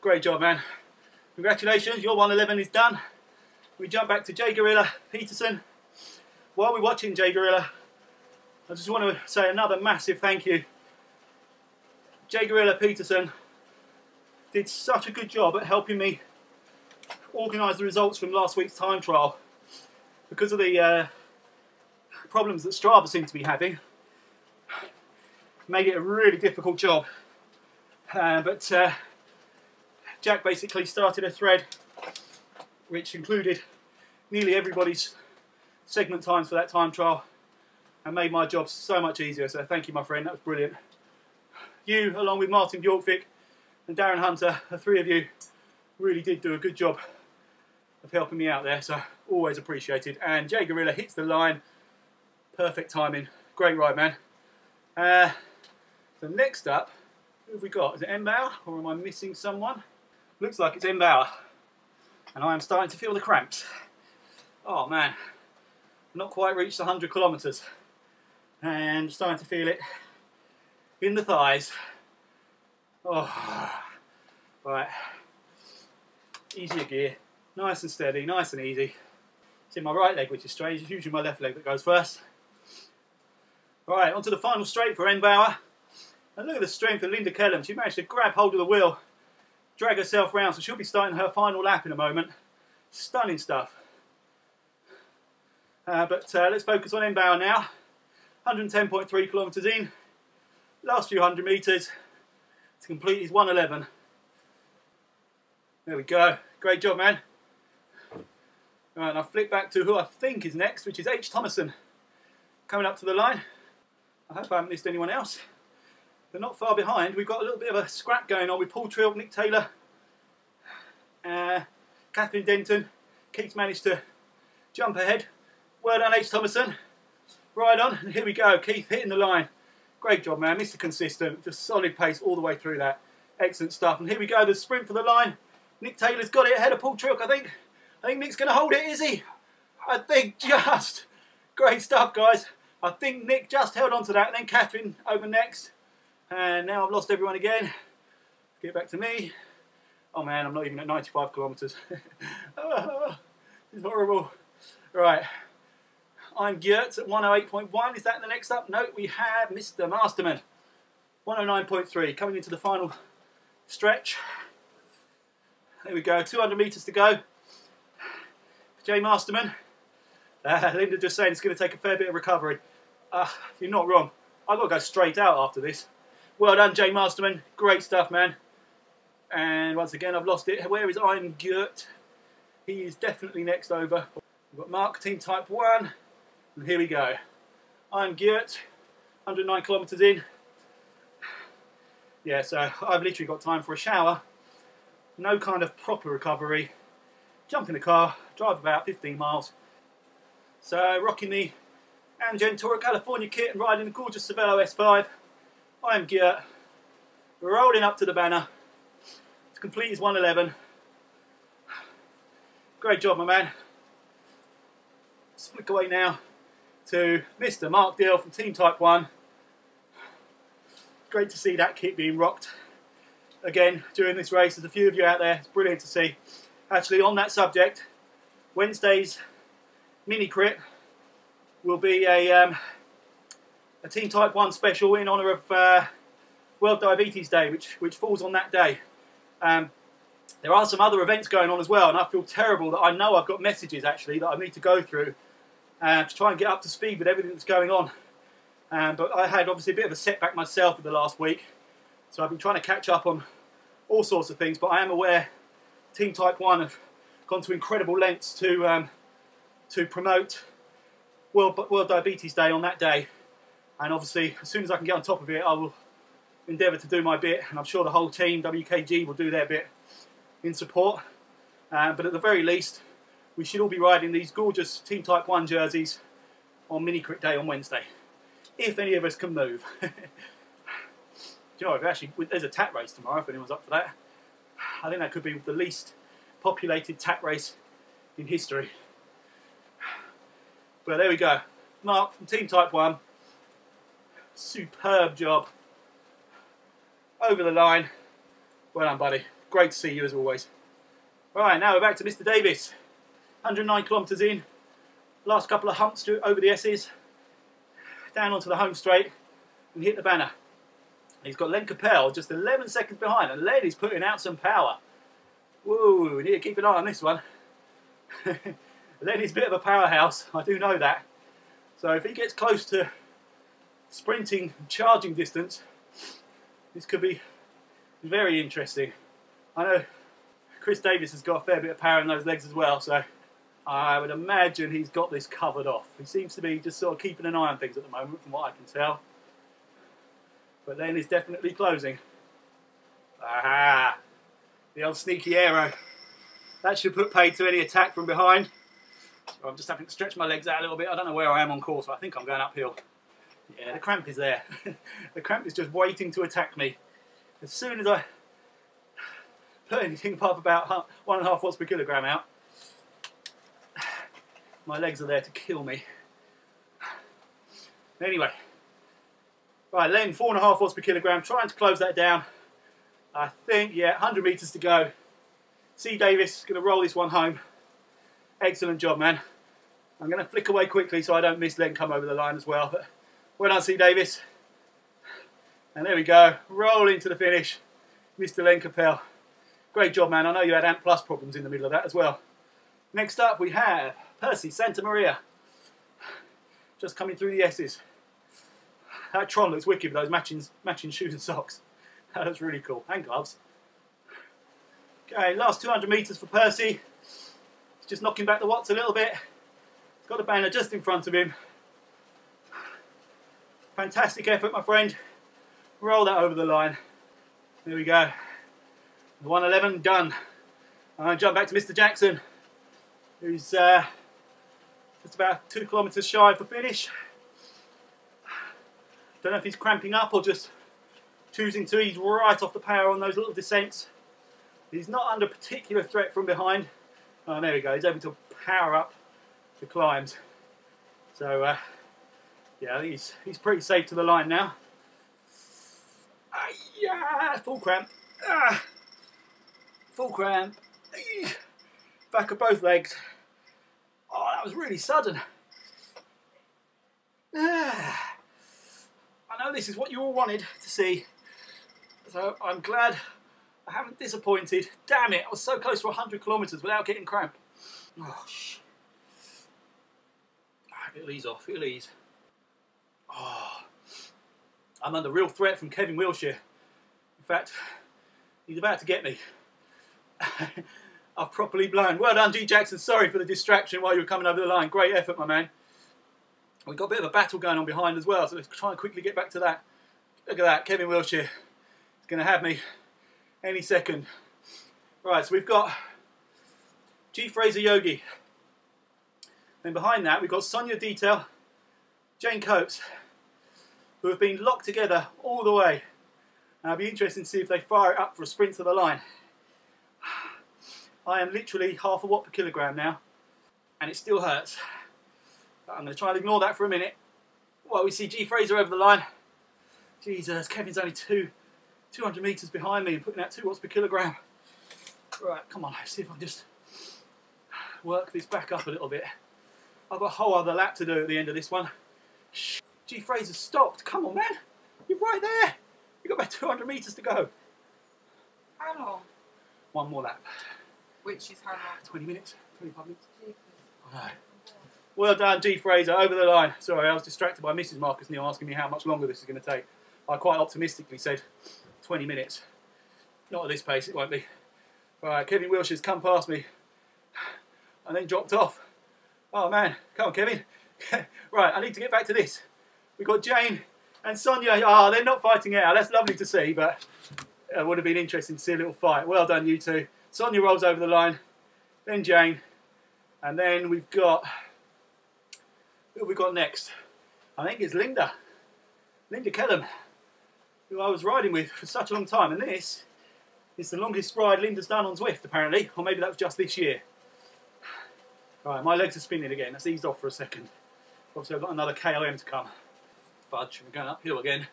Great job, man. Congratulations, your 111 is done. We jump back to Jay Gorilla Peterson. While we're watching Jay Gorilla, I just want to say another massive thank you. Jay Gorilla Peterson did such a good job at helping me organise the results from last week's time trial. Because of the problems that Strava seemed to be having, made it a really difficult job. But Jack basically started a thread which included nearly everybody's segment times for that time trial and made my job so much easier. So thank you, my friend, that was brilliant. You, along with Martin Bjorkvik and Darren Hunter, the three of you really did do a good job of helping me out there, so always appreciated. And Jay Gorilla hits the line, perfect timing, great ride, man. So next up, who have we got? Is it M. Bauer, or am I missing someone? Looks like it's M. Bauer, and I am starting to feel the cramps. Oh man, not quite reached 100 kilometres, and starting to feel it in the thighs. Oh, right, easier gear, nice and steady, nice and easy. It's in my right leg, which is strange. It's usually my left leg that goes first. Right, onto the final straight for M. Bauer. And look at the strength of Linda Kellum. She managed to grab hold of the wheel, drag herself round, so she'll be starting her final lap in a moment. Stunning stuff. But let's focus on M. Bauer now. 110.3 kilometres in. Last few hundred metres to complete his 111. There we go. Great job, man. Right, and I'll flick back to who I think is next, which is H. Thomason. Coming up to the line. I hope I haven't missed anyone else. But not far behind, we've got a little bit of a scrap going on with Paul Trill, Nick Taylor, Catherine Denton. Keith's managed to jump ahead. Well done, H. Thomason. Right on, and here we go. Keith hitting the line. Great job, man. Mr. Consistent. Just solid pace all the way through that. Excellent stuff. And here we go, the sprint for the line. Nick Taylor's got it ahead of Paul Trilk, I think. I think Nick's going to hold it, is he? I think just. Great stuff, guys. I think Nick just held on to that, and then Catherine over next. And now I've lost everyone again. Get back to me. Oh man, I'm not even at 95 kilometers. It's horrible. Right, I'm Geert at 108.1. Is that the next up? No, we have Mr. Masterman. 109.3, coming into the final stretch. There we go, 200 meters to go. Jay Masterman. Linda just saying it's going to take a fair bit of recovery. You're not wrong. I've got to go straight out after this. Well done, Jay Masterman. Great stuff, man. And once again, I've lost it. Where is I'm Geert? He is definitely next over. We've got Mark, team type 1. And here we go. I'm Geert, 109 kilometers in. Yeah, so I've literally got time for a shower. No kind of proper recovery. Jump in the car, drive about 15 miles. So, rocking the Amgen Toro California kit and riding the gorgeous Cervelo S5. I'm Geert. We're rolling up to the banner. To complete his 111. Great job, my man. Let's flick away now to Mr. Mark Deal from Team Type 1. Great to see that kit being rocked again during this race. There's a few of you out there. It's brilliant to see. Actually, on that subject, Wednesday's mini crit will be a Team Type 1 special in honour of World Diabetes Day, which falls on that day. There are some other events going on as well, and I feel terrible that I know I've got messages actually that I need to go through to try and get up to speed with everything that's going on. But I had obviously a bit of a setback myself in the last week, so I've been trying to catch up on all sorts of things, but I am aware Team Type 1 have gone to incredible lengths to promote World Diabetes Day on that day, and obviously as soon as I can get on top of it I will endeavour to do my bit, and I'm sure the whole team, WKG, will do their bit in support. But at the very least we should all be riding these gorgeous Team Type 1 jerseys on mini crit day on Wednesday, if any of us can move. Do you know, actually, there's a TAT race tomorrow if anyone's up for that. I think that could be the least populated TAT race in history. But there we go. Mark from Team Type 1. Superb job. Over the line. Well done, buddy. Great to see you as always. Right, now we're back to Mr. Davis. 109 kilometres in. Last couple of humps over the S's. Down onto the home straight and hit the banner. He's got Len Capel just 11 seconds behind, and Len is putting out some power. Whoa, we need to keep an eye on this one. Len is a bit of a powerhouse, I do know that. So if he gets close to sprinting, charging distance, this could be very interesting. I know Chris Davis has got a fair bit of power in those legs as well, so I would imagine he's got this covered off. He seems to be just sort of keeping an eye on things at the moment, from what I can tell. But Len is definitely closing. Aha! The old sneaky aero. That should put paid to any attack from behind. I'm just having to stretch my legs out a little bit. I don't know where I am on course, but I think I'm going uphill. Yeah, the cramp is there. The cramp is just waiting to attack me. As soon as I put anything above about 1.5 watts per kilogram out, my legs are there to kill me. Anyway. Right, Len, 4.5 watts per kilogram, trying to close that down. I think, yeah, 100 metres to go. C. Davis is going to roll this one home. Excellent job, man. I'm going to flick away quickly so I don't miss Len come over the line as well. But well done, C. Davis. And there we go, rolling to the finish. Mr. Len Capel. Great job, man. I know you had ANT Plus problems in the middle of that as well. Next up, we have Percy Santa Maria. Just coming through the S's. That Tron looks wicked with those matching shoes and socks. That looks really cool. And gloves. Okay, last 200 metres for Percy. He's just knocking back the watts a little bit. He's got the banner just in front of him. Fantastic effort, my friend. Roll that over the line. There we go. 111 done. I'm going to jump back to Mr. Jackson, who's just about 2 kilometres shy of the finish. Don't know if he's cramping up or just choosing to ease right off the power on those little descents. He's not under particular threat from behind. Oh, there we go. He's able to power up the climbs. So, yeah, I think he's pretty safe to the line now. Yeah, full cramp. Full cramp. Back of both legs. Oh, that was really sudden. I know this is what you all wanted to see, so I'm glad I haven't disappointed. Damn it, I was so close to 100 kilometres without getting cramp. Oh, shit. It'll ease off, it'll ease. Oh, I'm under real threat from Kevin Wilshire. In fact, he's about to get me. I've properly blown. Well done, G. Jackson. Sorry for the distraction while you were coming over the line. Great effort, my man. We've got a bit of a battle going on behind as well, so let's try and quickly get back to that. Look at that, Kevin Wilshire is going to have me any second. Right, so we've got G. Fraser Yogi. Then behind that, we've got Sonia Detail, Jane Coates, who have been locked together all the way. And I'll be interested to see if they fire it up for a sprint to the line. I am literally half a watt per kilogram now, and it still hurts. But I'm going to try and ignore that for a minute while we see G. Fraser over the line. Jesus, Kevin's only 200 metres behind me and putting out 2 watts per kilogram. Right, come on, let's see if I can just work this back up a little bit. I've got a whole other lap to do at the end of this one. G. Fraser stopped. Come on, man. You're right there. You've got about 200 metres to go. How long? One more lap. Which is how long? 20 minutes, 25 minutes. Jesus. I know. Well done, G. Fraser, over the line. Sorry, I was distracted by Mrs. Marcus Neal asking me how much longer this is going to take. I quite optimistically said 20 minutes. Not at this pace, it won't be. Right, Kevin Wilshire's come past me and then dropped off. Oh man, come on Kevin. Right, I need to get back to this. We've got Jane and Sonia. Ah, they're not fighting out. That's lovely to see, but it would have been interesting to see a little fight. Well done, you two. Sonia rolls over the line, then Jane, and then we've got, who have we got next? I think it's Linda Kellum, who I was riding with for such a long time, and this is the longest ride Linda's done on Zwift apparently, or maybe that was just this year. Right, my legs are spinning again. Let's ease off for a second. Obviously I've got another KOM to come. Fudge, we're going uphill again.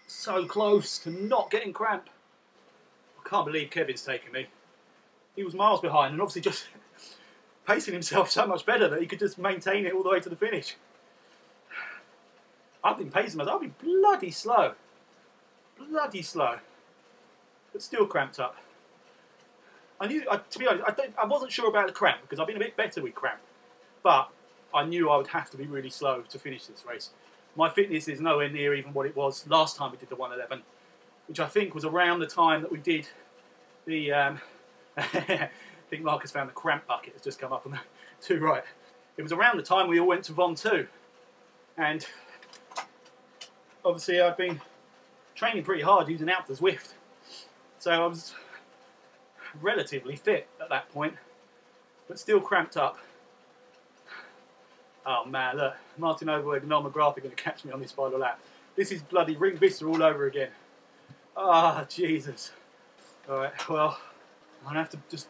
So close to not getting cramp. I can't believe Kevin's taking me. He was miles behind and obviously just pacing himself so much better that he could just maintain it all the way to the finish. I've been pacing myself. I've been bloody slow. Bloody slow. But still cramped up. To be honest, I wasn't sure about the cramp because I've been a bit better with cramp. But I knew I would have to be really slow to finish this race. My fitness is nowhere near even what it was last time we did the 111, which I think was around the time that we did the... I think Marcus found the cramp bucket has just come up on the two right. It was around the time we all went to WON 2. And obviously I've been training pretty hard using out the Zwift. So I was relatively fit at that point, but still cramped up. Oh man, look, Martin Overweg and Noel McGrath are going to catch me on this final lap. This is bloody Ring Vista all over again. Ah, Jesus. Alright, well, I'm going to have to just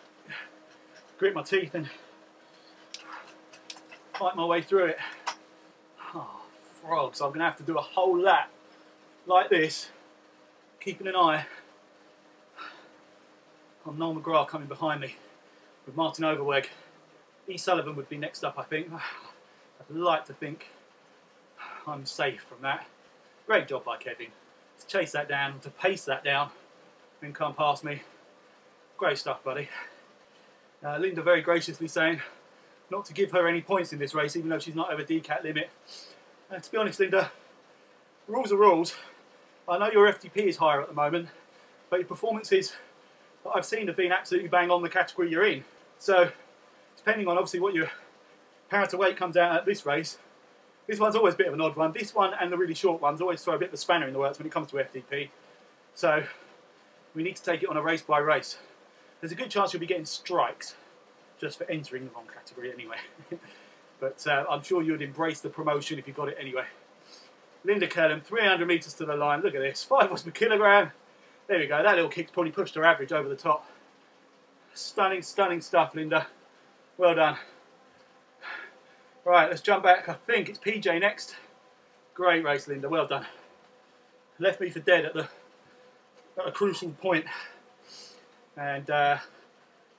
grit my teeth and fight my way through it. Oh, frogs, I'm going to have to do a whole lap like this, keeping an eye on Noel McGrath coming behind me with Martin Overweg. E. Sullivan would be next up, I think. I'd like to think I'm safe from that. Great job by Kevin to chase that down, to pace that down, and come past me. Great stuff, buddy. Linda very graciously saying not to give her any points in this race, even though she's not over DCAT limit. To be honest, Linda, rules are rules. I know your FTP is higher at the moment, but your performances that I've seen have been absolutely bang on the category you're in. So, depending on obviously what your power to weight comes out at this race, this one's always a bit of an odd one. This one and the really short ones always throw a bit of a spanner in the works when it comes to FTP. So, we need to take it on a race by race. There's a good chance you'll be getting strikes just for entering the wrong category anyway. But I'm sure you'd embrace the promotion if you got it anyway. Linda Kellum, 300 metres to the line. Look at this, 5 watts per kilogram. There we go, that little kick's probably pushed her average over the top. Stunning, stunning stuff, Linda. Well done. Right, let's jump back. I think it's PJ next. Great race, Linda, well done. Left me for dead at a crucial point. And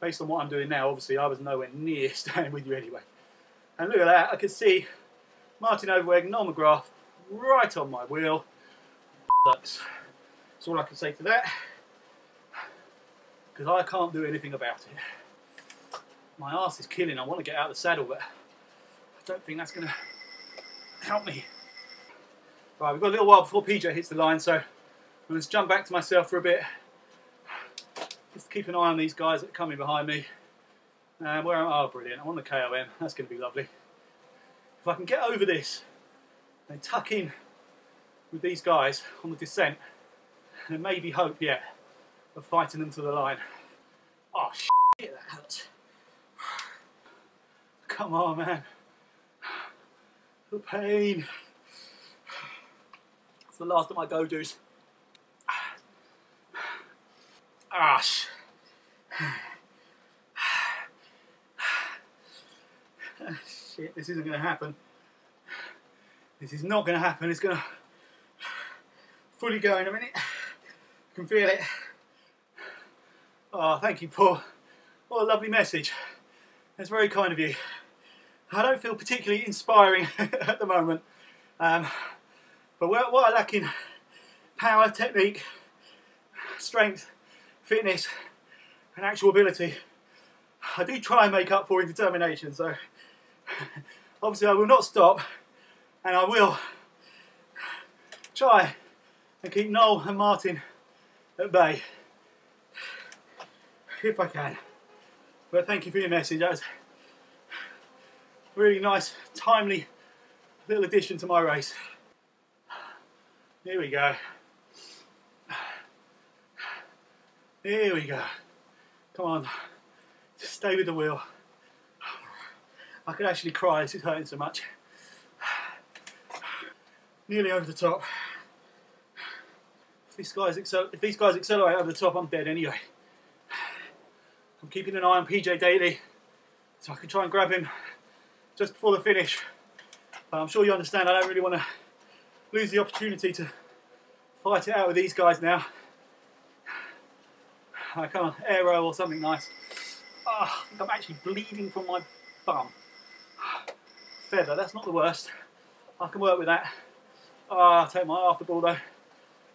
based on what I'm doing now, obviously I was nowhere near staying with you anyway. And look at that, I can see Martin Overweg nomograph right on my wheel. That's all I can say to that, because I can't do anything about it. My arse is killing. I want to get out of the saddle, but I don't think that's going to help me. Right, we've got a little while before PJ hits the line, so I'm going to jump back to myself for a bit. Just keep an eye on these guys that are coming behind me. Where am I? Oh, brilliant. I'm on the KOM. That's going to be lovely. If I can get over this and tuck in with these guys on the descent, there may be hope yet of fighting them to the line. Oh, shit, that hurts. Come on, man. The pain. It's the last of my go-dos. Ah, shit, this isn't going to happen. This is not going to happen. It's going to fully go in a minute. I can feel it. Oh, thank you, Paul. What a lovely message. That's very kind of you. I don't feel particularly inspiring at the moment. But what I lack in power, technique, strength, fitness, and actual ability, I do try and make up for in determination. So obviously I will not stop, and I will try and keep Noel and Martin at bay if I can. But thank you for your message. That was a really nice, timely little addition to my race. Here we go. Here we go. Come on, just stay with the wheel. I could actually cry, this is hurting so much. Nearly over the top. If these guys accelerate over the top, I'm dead anyway. I'm keeping an eye on PJ daily, so I can try and grab him just before the finish. But I'm sure you understand I don't really want to lose the opportunity to fight it out with these guys now. Come on, aero or something nice. Oh, I think I'm actually bleeding from my bum. Feather, that's not the worst. I can work with that. Oh, I'll take my afterball though.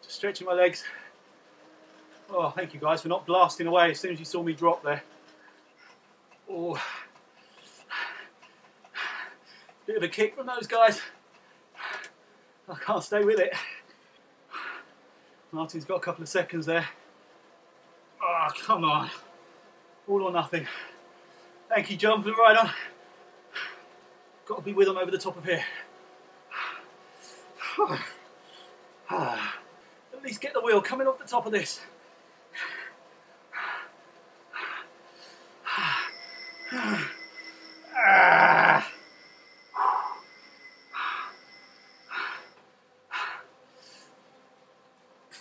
Just stretching my legs. Oh, thank you guys for not blasting away as soon as you saw me drop there. Oh, bit of a kick from those guys. I can't stay with it. Martin's got a couple of seconds there. Oh, come on. All or nothing. Thank you, John, for the ride on. Got to be with them over the top of here. At least get the wheel coming off the top of this.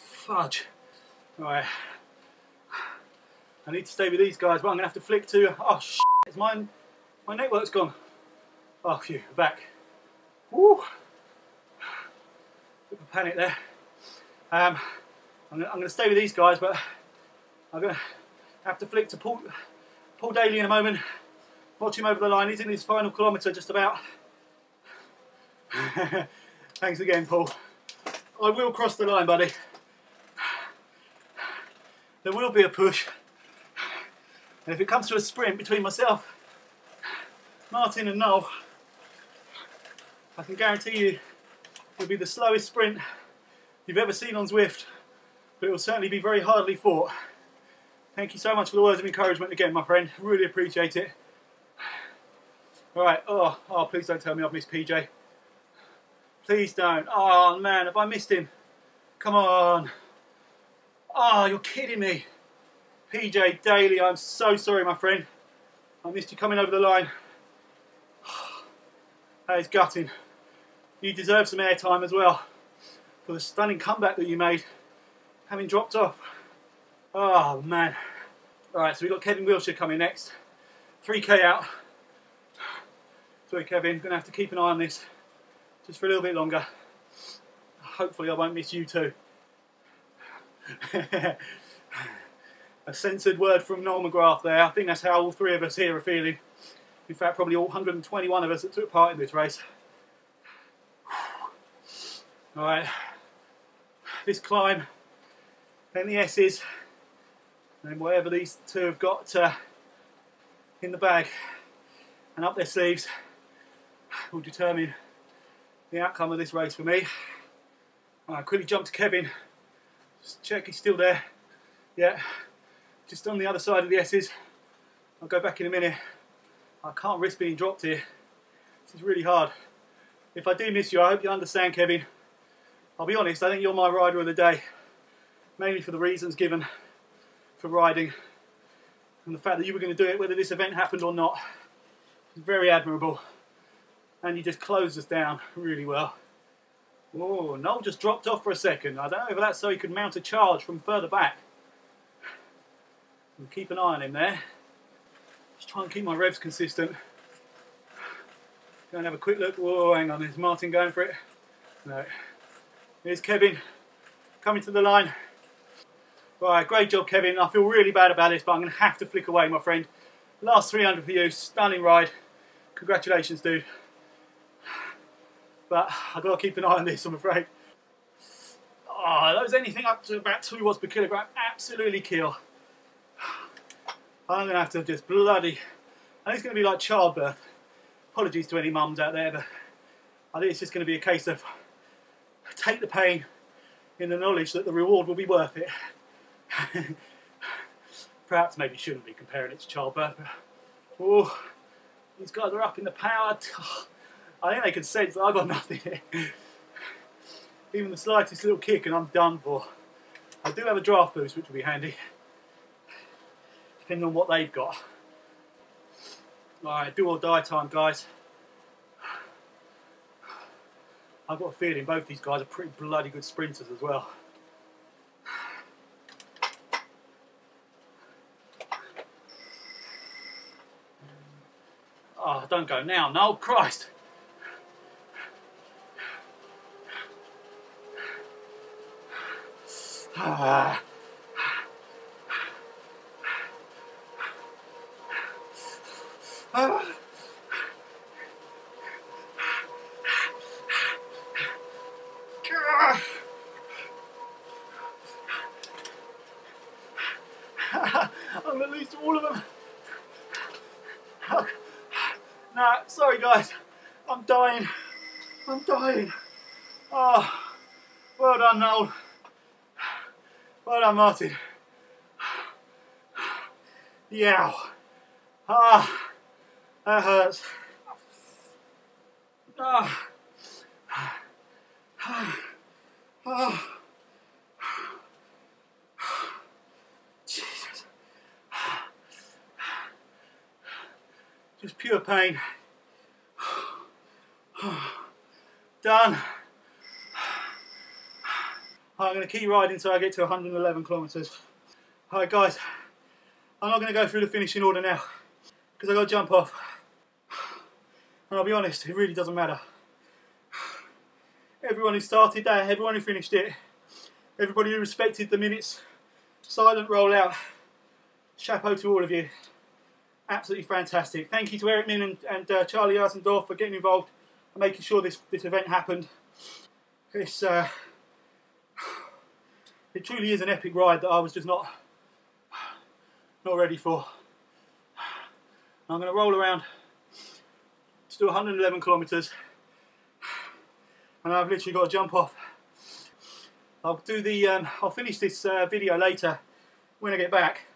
Fudge. Right. I need to stay with these guys, but I'm going to have to flick to... Oh, shit, it's my network's gone. Oh, phew, back. Woo! Bit of a panic there. I'm going to stay with these guys, but I'm going to have to flick to Paul Daly in a moment. Watch him over the line. He's in his final kilometre, just about. Thanks again, Paul. I will cross the line, buddy. There will be a push. And if it comes to a sprint between myself, Martin and Noel, I can guarantee you it'll be the slowest sprint you've ever seen on Zwift, but it will certainly be very hardly fought. Thank you so much for the words of encouragement again, my friend. Really appreciate it. Alright, oh, please don't tell me I've missed PJ. Please don't. Oh man, have I missed him? Come on. Oh, you're kidding me. PJ Daly, I'm so sorry, my friend. I missed you coming over the line. That is gutting. You deserve some airtime as well for the stunning comeback that you made, having dropped off. Oh man. Alright, so we've got Kevin Wilshire coming next. 3k out. Sorry Kevin, gonna have to keep an eye on this just for a little bit longer. Hopefully I won't miss you too. a censored word from Noel McGrath there. I think that's how all three of us here are feeling. In fact, probably all 121 of us that took part in this race. Alright, this climb, then the S's, and then whatever these two have got in the bag and up their sleeves will determine the outcome of this race for me. Alright, quickly jump to Kevin, just check he's still there. Yeah, just on the other side of the S's. I'll go back in a minute. I can't risk being dropped here. This is really hard. If I do miss you, I hope you understand, Kevin. I'll be honest, I think you're my rider of the day. Mainly for the reasons given for riding. And the fact that you were going to do it whether this event happened or not. It's very admirable. And you just closed us down really well. Oh, Noel just dropped off for a second. I don't know if that's so he could mount a charge from further back. And keep an eye on him there. Just try and keep my revs consistent. Go and have a quick look. Whoa, hang on, is Martin going for it? No. Here's Kevin coming to the line. Right, great job, Kevin. I feel really bad about this, but I'm going to have to flick away, my friend. Last 300 for you, stunning ride. Congratulations, dude. But I've got to keep an eye on this, I'm afraid. Oh, those anything up to about 2 watts per kilogram absolutely kill. I'm going to have to just bloody... I think it's going to be like childbirth. Apologies to any mums out there, but I think it's just going to be a case of take the pain in the knowledge that the reward will be worth it. Perhaps maybe shouldn't be comparing it to childbirth. But, oh, these guys are up in the power. I think they can sense that I've got nothing here. Even the slightest little kick and I'm done for. I do have a draft boost, which will be handy. Depending on what they've got. Alright, do or die time, guys. I've got a feeling both these guys are pretty bloody good sprinters as well. Oh, don't go now, no, Christ! Ah. Ah. I'm going to lose to all of them. No, sorry guys, I'm dying. I'm dying. Oh, well done, Noel. Well done, Martin. Yeah. Ah, that hurts. Ah. Oh. Jesus. Just pure pain. Done. I'm going to keep riding until I get to 111 kilometres. Alright guys, I'm not going to go through the finishing order now because I've got to jump off. And I'll be honest, it really doesn't matter. Everyone who started that, everyone who finished it, everybody who respected the minutes, silent rollout, chapeau to all of you. Absolutely fantastic. Thank you to Eric Min and Charlie Eisendorf for getting involved and making sure this event happened. It's, it truly is an epic ride that I was just not ready for. I'm going to roll around to do 111 kilometres. And I've literally got to jump off. I'll do the. I'll finish this video later when I get back,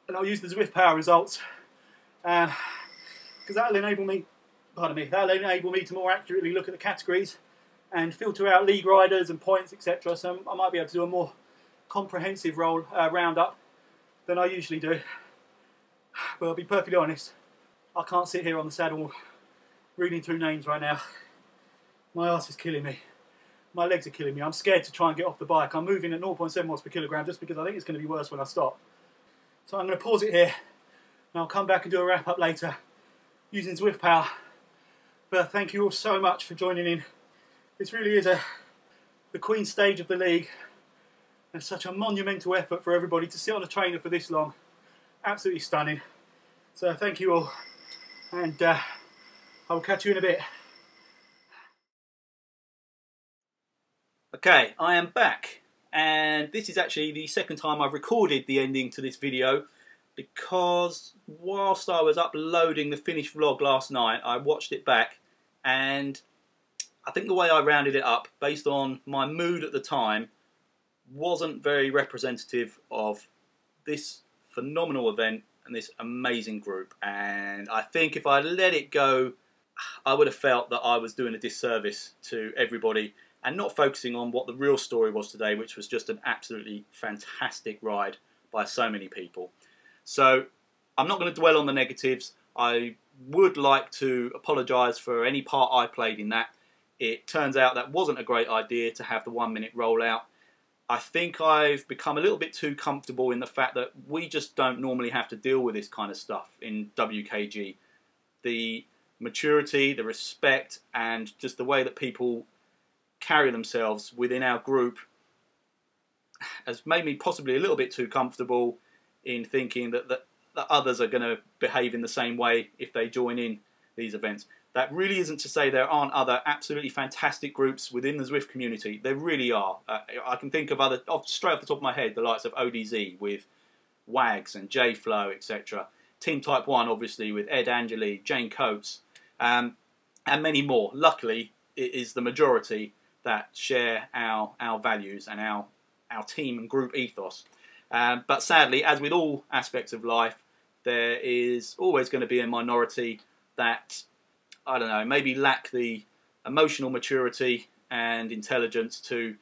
and I'll use the Zwift Power results because that'll enable me. Pardon me. That'll enable me to more accurately look at the categories and filter out league riders and points, etc. So I might be able to do a more comprehensive roundup than I usually do. But I'll be perfectly honest. I can't sit here on the saddle reading through names right now. My arse is killing me. My legs are killing me. I'm scared to try and get off the bike. I'm moving at 0.7 watts per kilogram just because I think it's going to be worse when I stop. So I'm going to pause it here and I'll come back and do a wrap up later using Zwift Power. But thank you all so much for joining in. This really is the Queen stage of the league. and such a monumental effort for everybody to sit on a trainer for this long. Absolutely stunning. So thank you all, and I will catch you in a bit. Okay, I am back, and this is actually the second time I've recorded the ending to this video, because whilst I was uploading the finished vlog last night, I watched it back, and I think the way I rounded it up, based on my mood at the time, wasn't very representative of this phenomenal event and this amazing group. And I think if I let it go, I would have felt that I was doing a disservice to everybody and not focusing on what the real story was today, which was just an absolutely fantastic ride by so many people. So I'm not going to dwell on the negatives. I would like to apologise for any part I played in that. It turns out that wasn't a great idea to have the 1 minute rollout. I think I've become a little bit too comfortable in the fact that we just don't normally have to deal with this kind of stuff in WKG. The maturity, the respect, and just the way that people carry themselves within our group has made me possibly a little bit too comfortable in thinking that others are going to behave in the same way if they join in these events. That really isn't to say there aren't other absolutely fantastic groups within the Zwift community. There really are. I can think of other, straight off the top of my head, the likes of ODZ with Wags and J-Flow, etc. Team Type 1, obviously, with Ed Angeli, Jane Coates, and many more. Luckily, it is the majority that share our values and our team and group ethos. But sadly, as with all aspects of life, there is always going to be a minority that, I don't know, maybe lack the emotional maturity and intelligence to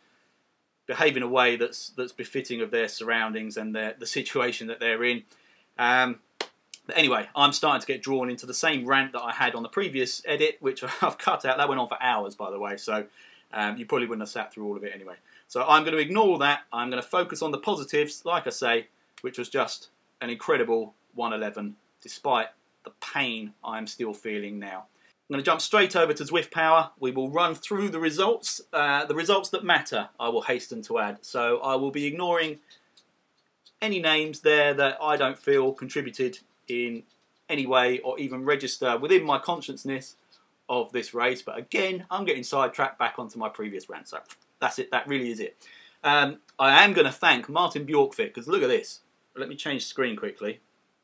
behave in a way that's befitting of their surroundings and the situation that they're in. But anyway, I'm starting to get drawn into the same rant that I had on the previous edit, which I've cut out. That went on for hours, by the way, so you probably wouldn't have sat through all of it anyway. So I'm going to ignore that. I'm going to focus on the positives, like I say, which was just an incredible 111, despite the pain I'm still feeling now. I'm going to jump straight over to Zwift Power. We will run through the results that matter, I will hasten to add. So I will be ignoring any names there that I don't feel contributed in any way or even register within my consciousness of this race. But again, I'm getting sidetracked back onto my previous rant. So that's it. That really is it. I am going to thank Martin Bjorkvik, because look at this. Let me change screen quickly.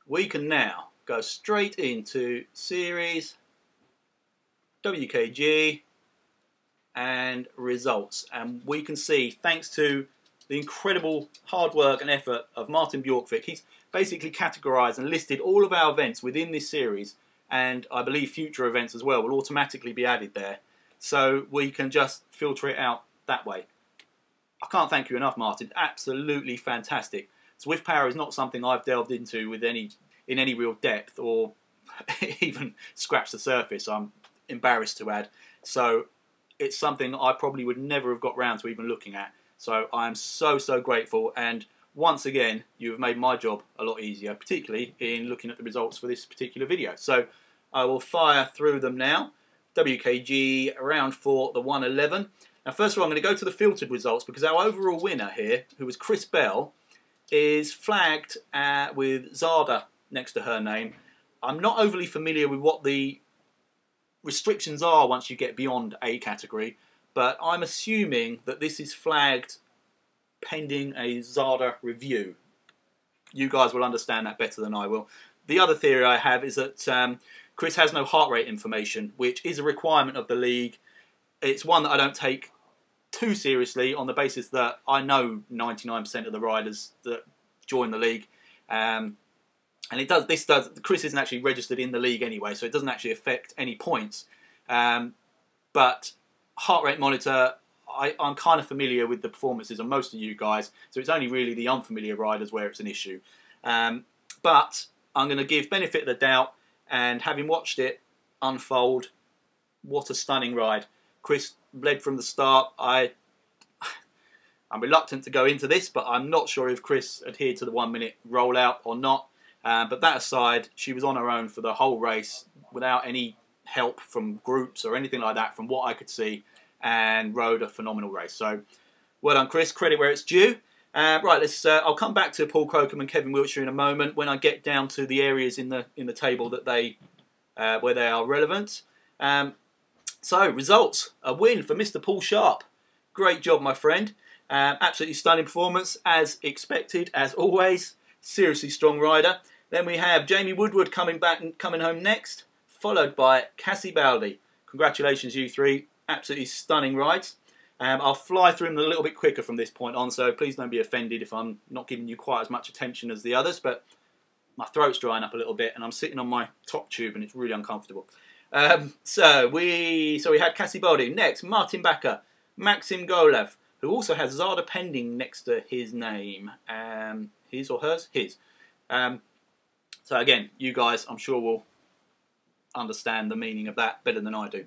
We can now go straight into series, WKG, and results. And we can see, thanks to the incredible hard work and effort of Martin Bjorkvik, he's basically categorised and listed all of our events within this series, and I believe future events as well will automatically be added there. So we can just filter it out that way. I can't thank you enough, Martin. Absolutely fantastic. Zwift Power is not something I've delved into with in any real depth, or even scratched the surface, I'm embarrassed to add. So it's something I probably would never have got round to even looking at. So I am so grateful, and once again you have made my job a lot easier, particularly in looking at the results for this particular video. So I will fire through them now. WKG round 4, the 111. Now first of all I'm going to go to the filtered results, because our overall winner here, who was Chris Bell, is flagged with Zada next to her name. I'm not overly familiar with what the restrictions are once you get beyond A category, but I'm assuming that this is flagged pending a Zada review. You guys will understand that better than I will. The other theory I have is that Chris has no heart rate information, which is a requirement of the league. It's one that I don't take too seriously, on the basis that I know 99% of the riders that join the league, and Chris isn't actually registered in the league anyway, so it doesn't actually affect any points. But heart rate monitor, I'm kind of familiar with the performances of most of you guys, so it's only really the unfamiliar riders where it's an issue. But I'm going to give benefit of the doubt, and having watched it unfold, what a stunning ride. Chris led from the start. I'm reluctant to go into this, but I'm not sure if Chris adhered to the 1 minute rollout or not. But that aside, she was on her own for the whole race without any help from groups or anything like that, from what I could see, and rode a phenomenal race. So well done, Chris. Credit where it's due. Right, let's. I'll come back to Paul Crocombe and Kevin Wiltshire in a moment when I get down to the areas in the table that where they are relevant. So results: a win for Mr. Paul Sharp. Great job, my friend. Absolutely stunning performance, as expected, as always. Seriously strong rider. Then we have Jamie Woodward coming back and coming home next, followed by Cassie Bowley. Congratulations, you three. Absolutely stunning rides. I'll fly through them a little bit quicker from this point on, so please don't be offended if I'm not giving you quite as much attention as the others, but my throat's drying up a little bit and I'm sitting on my top tube and it's really uncomfortable. So we had Cassie Bowley. Next, Martin Bakker, Maxim Golev, who also has Zada pending next to his name. His or hers? His. So again, you guys, I'm sure will understand the meaning of that better than I do.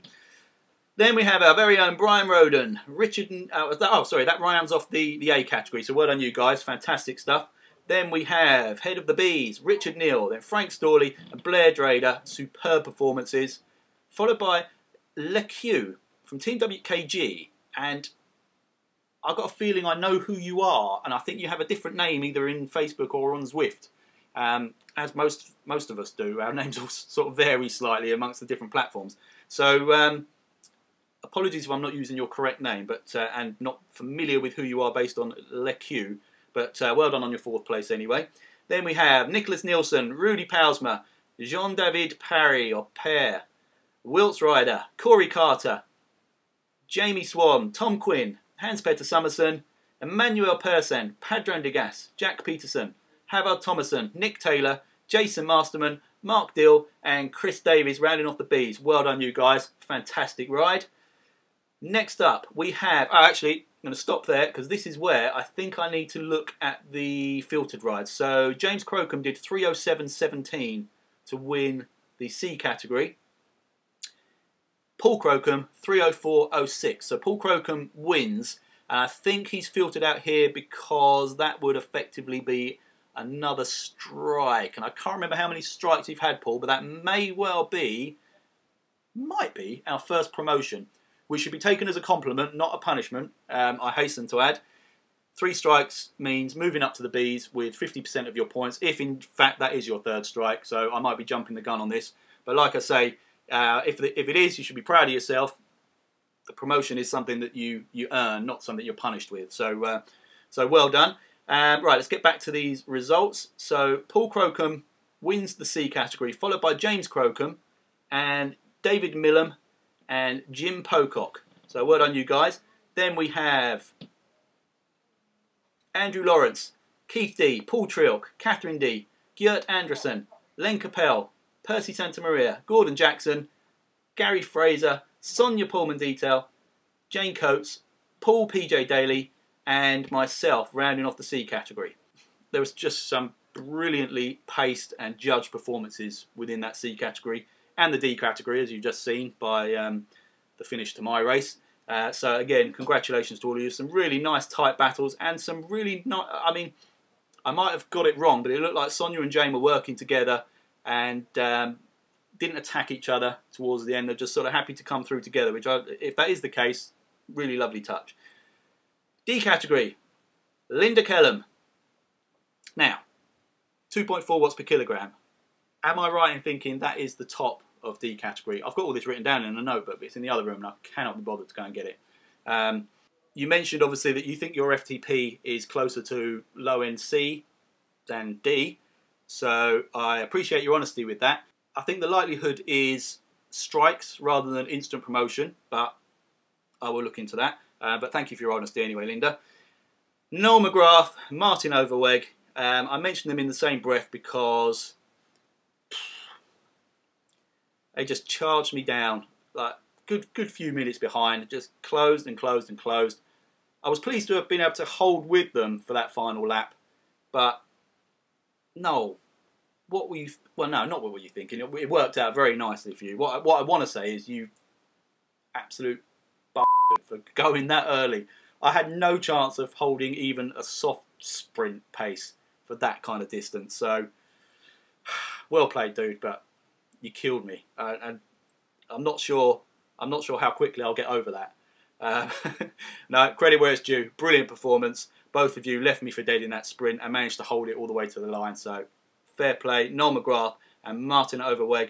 Then we have our very own Brian Roden, Richard. That rounds off the A category. So well done, you guys. Fantastic stuff. Then we have Head of the Bees, Richard Neal. Then Frank Storley and Blair Drader. Superb performances. Followed by LeQ from Team WKG. And I've got a feeling I know who you are, and I think you have a different name either in Facebook or on Zwift. As most of us do. Our names all sort of vary slightly amongst the different platforms. So apologies if I'm not using your correct name, but and not familiar with who you are based on LeQ, but well done on your 4th place anyway. Then we have Nicholas Nielsen, Rudy Pausma, Jean-David Parry or Pear, Wilts Ryder, Corey Carter, Jamie Swan, Tom Quinn, Hans-Petter Summerson, Emmanuel Persen, Padron Degas, Jack Peterson, Havard Thomason, Nick Taylor, Jason Masterman, Mark Dill and Chris Davies rounding off the Bs. Well done, you guys. Fantastic ride. Next up, we have... Oh, actually, I'm going to stop there because this is where I think I need to look at the filtered rides. So, James Crocombe did 3:07.17 to win the C category. Paul Crocombe, 3:04.06. So, Paul Crocombe wins. And I think he's filtered out here because that would effectively be another strike. And I can't remember how many strikes you've had, Paul, but that may well be, might be, our first promotion, which should be taken as a compliment, not a punishment, I hasten to add. 3 strikes means moving up to the Bs with 50% of your points, if in fact that is your 3rd strike, so I might be jumping the gun on this. But like I say, if it is, you should be proud of yourself. The promotion is something that you earn, not something you're punished with. So, so well done. Right, let's get back to these results. So Paul Crocombe wins the C category, followed by James Crocombe and David Millam and Jim Pocock. So well done, you guys. Then we have Andrew Lawrence, Keith D, Paul Trilk, Catherine D, Gert Anderson, Len Capel, Percy Santamaria, Gordon Jackson, Gary Fraser, Sonia Pullman Detail, Jane Coates, Paul PJ Daly, and myself rounding off the C category. There was just some brilliantly paced and judged performances within that C category and the D category, as you've just seen by the finish to my race. So again, congratulations to all of you. Some really nice tight battles and some really not. I mean, I might have got it wrong, but it looked like Sonia and Jane were working together and didn't attack each other towards the end. They're just sort of happy to come through together, which, if that is the case, really lovely touch. D category, Linda Kellum. Now, 2.4 watts per kilogram. Am I right in thinking that is the top of D category? I've got all this written down in a notebook, but it's in the other room and I cannot be bothered to go and get it. You mentioned obviously that you think your FTP is closer to low end C than D, so I appreciate your honesty with that. I think the likelihood is strikes rather than instant promotion, but I will look into that. But thank you for your honesty anyway, Linda. Noel McGrath, Martin Overweg. I mentioned them in the same breath because they just charged me down, like good few minutes behind, just closed and closed and closed. I was pleased to have been able to hold with them for that final lap, but no. What were you? Well, no, not what were you thinking. It worked out very nicely for you. What I want to say is you absolute bastard for going that early. I had no chance of holding even a soft sprint pace for that kind of distance. So, well played, dude. But you killed me, and I'm not sure how quickly I'll get over that. No, credit where it's due. Brilliant performance. both of you left me for dead in that sprint and managed to hold it all the way to the line. So fair play, Noel McGrath and Martin Overweg.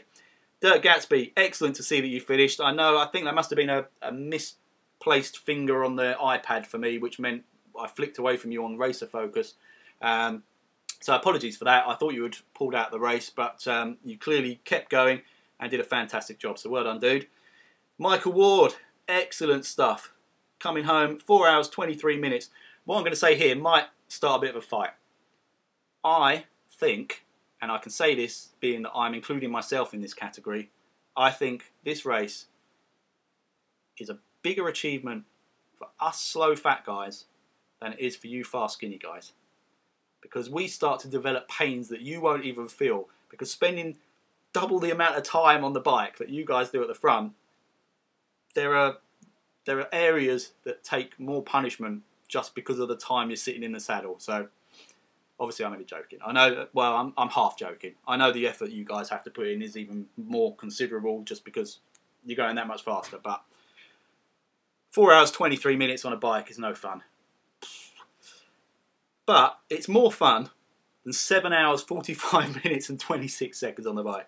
Dirk Gatsby, excellent to see that you finished. I think that must have been a misplaced finger on the iPad for me, which meant I flicked away from you on racer focus. So apologies for that. I thought you had pulled out the race, but you clearly kept going and did a fantastic job. So well done, dude. Michael Ward, excellent stuff. Coming home, 4 hours, 23 minutes. What I'm going to say here might start a bit of a fight. I think, and I can say this being that I'm including myself in this category, I think this race is a bigger achievement for us slow fat guys than it is for you fast skinny guys. Because we start to develop pains that you won't even feel. Because spending double the amount of time on the bike that you guys do at the front, there are areas that take more punishment just because of the time you're sitting in the saddle. So obviously I'm only joking. I know, well, I'm half joking. I know the effort you guys have to put in is even more considerable just because you're going that much faster. But 4 hours 23 minutes on a bike is no fun. But it's more fun than 7 hours 45 minutes and 26 seconds on the bike.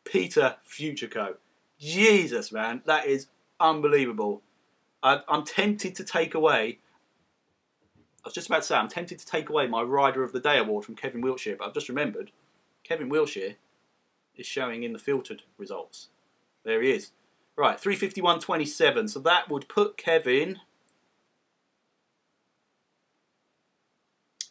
Peter Futureco. Jesus, man, that is unbelievable. I'm tempted to take away, I was just about to say, I'm tempted to take away my Rider of the Day award from Kevin Wiltshire, but I've just remembered Kevin Wiltshire is showing in the filtered results. There he is. Right, 3:51.27, so that would put Kevin,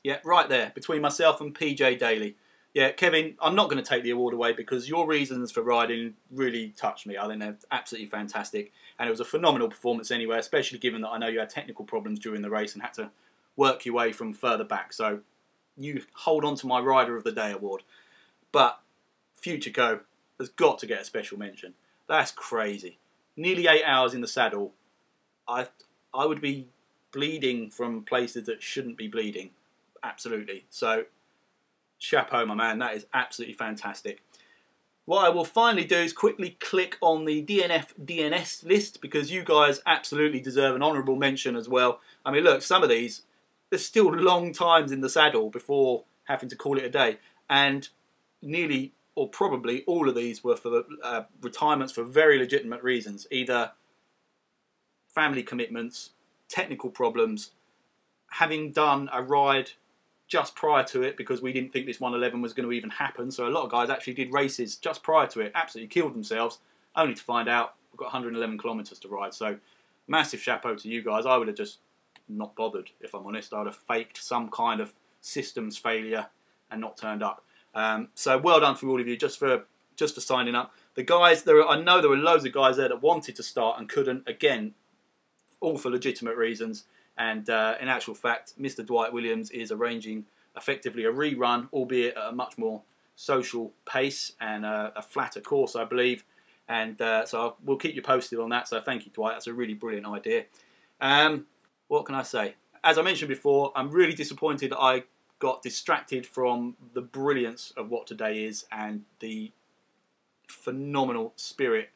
yeah, right there, between myself and PJ Daly. Yeah, Kevin, I'm not going to take the award away because your reasons for riding really touched me. I think they're absolutely fantastic. And it was a phenomenal performance anyway, especially given that I know you had technical problems during the race and had to work your way from further back. So you hold on to my Rider of the Day award. But Futureco has got to get a special mention. That's crazy. Nearly 8 hours in the saddle. I would be bleeding from places that shouldn't be bleeding. Absolutely. So chapeau, my man. That is absolutely fantastic. What I will finally do is quickly click on the DNS list because you guys absolutely deserve an honourable mention as well. I mean, look, some of these, there's still long times in the saddle before having to call it a day. And nearly, or probably all of these were for retirements for very legitimate reasons. Either family commitments, technical problems, having done a ride just prior to it because we didn't think this 111 was going to even happen. So a lot of guys actually did races just prior to it, absolutely killed themselves, only to find out we've got 111 kilometres to ride. So massive chapeau to you guys. I would have just not bothered, if I'm honest. I would have faked some kind of systems failure and not turned up. So well done for all of you just for signing up. The guys, I know there were loads of guys there that wanted to start and couldn't. Again, all for legitimate reasons. And in actual fact, Mr. Dwight Williams is arranging effectively a rerun, albeit at a much more social pace and a flatter course, I believe. And so we'll keep you posted on that. So thank you, Dwight. That's a really brilliant idea. What can I say? As I mentioned before, I'm really disappointed that I got distracted from the brilliance of what today is and the phenomenal spirit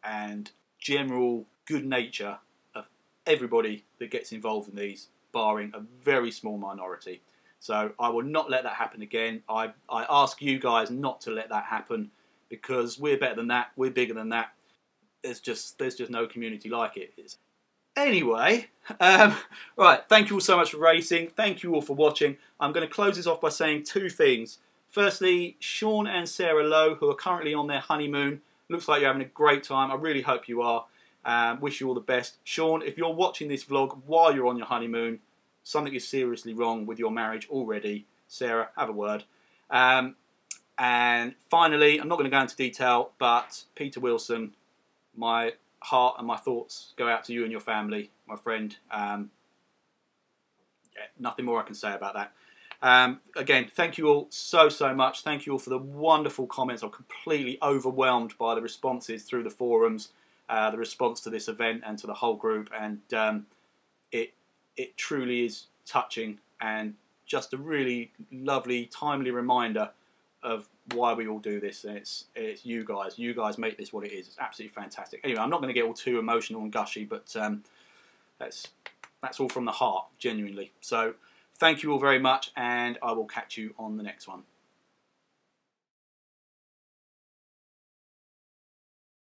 and general good nature of everybody that gets involved in these, barring a very small minority. So I will not let that happen again. I ask you guys not to let that happen because we're better than that. We're bigger than that. There's just no community like it. Anyway, right, thank you all so much for racing. Thank you all for watching. I'm going to close this off by saying two things. Firstly, Sean and Sarah Lowe, who are currently on their honeymoon. Looks like you're having a great time. I really hope you are. Wish you all the best. Sean, if you're watching this vlog while you're on your honeymoon, something is seriously wrong with your marriage already. Sarah, have a word. And finally, I'm not going to go into detail, but Peter Wilson, my heart and my thoughts go out to you and your family, my friend. Yeah, nothing more I can say about that. Again, thank you all so much. Thank you all for the wonderful comments. I'm completely overwhelmed by the responses through the forums, the response to this event and to the whole group, and it truly is touching and just a really lovely, timely reminder of why we all do this. And it's you guys. You guys make this what it is. It's absolutely fantastic. Anyway, I'm not going to get all too emotional and gushy, but that's all from the heart, genuinely. So Thank you all very much, and I will catch you on the next one.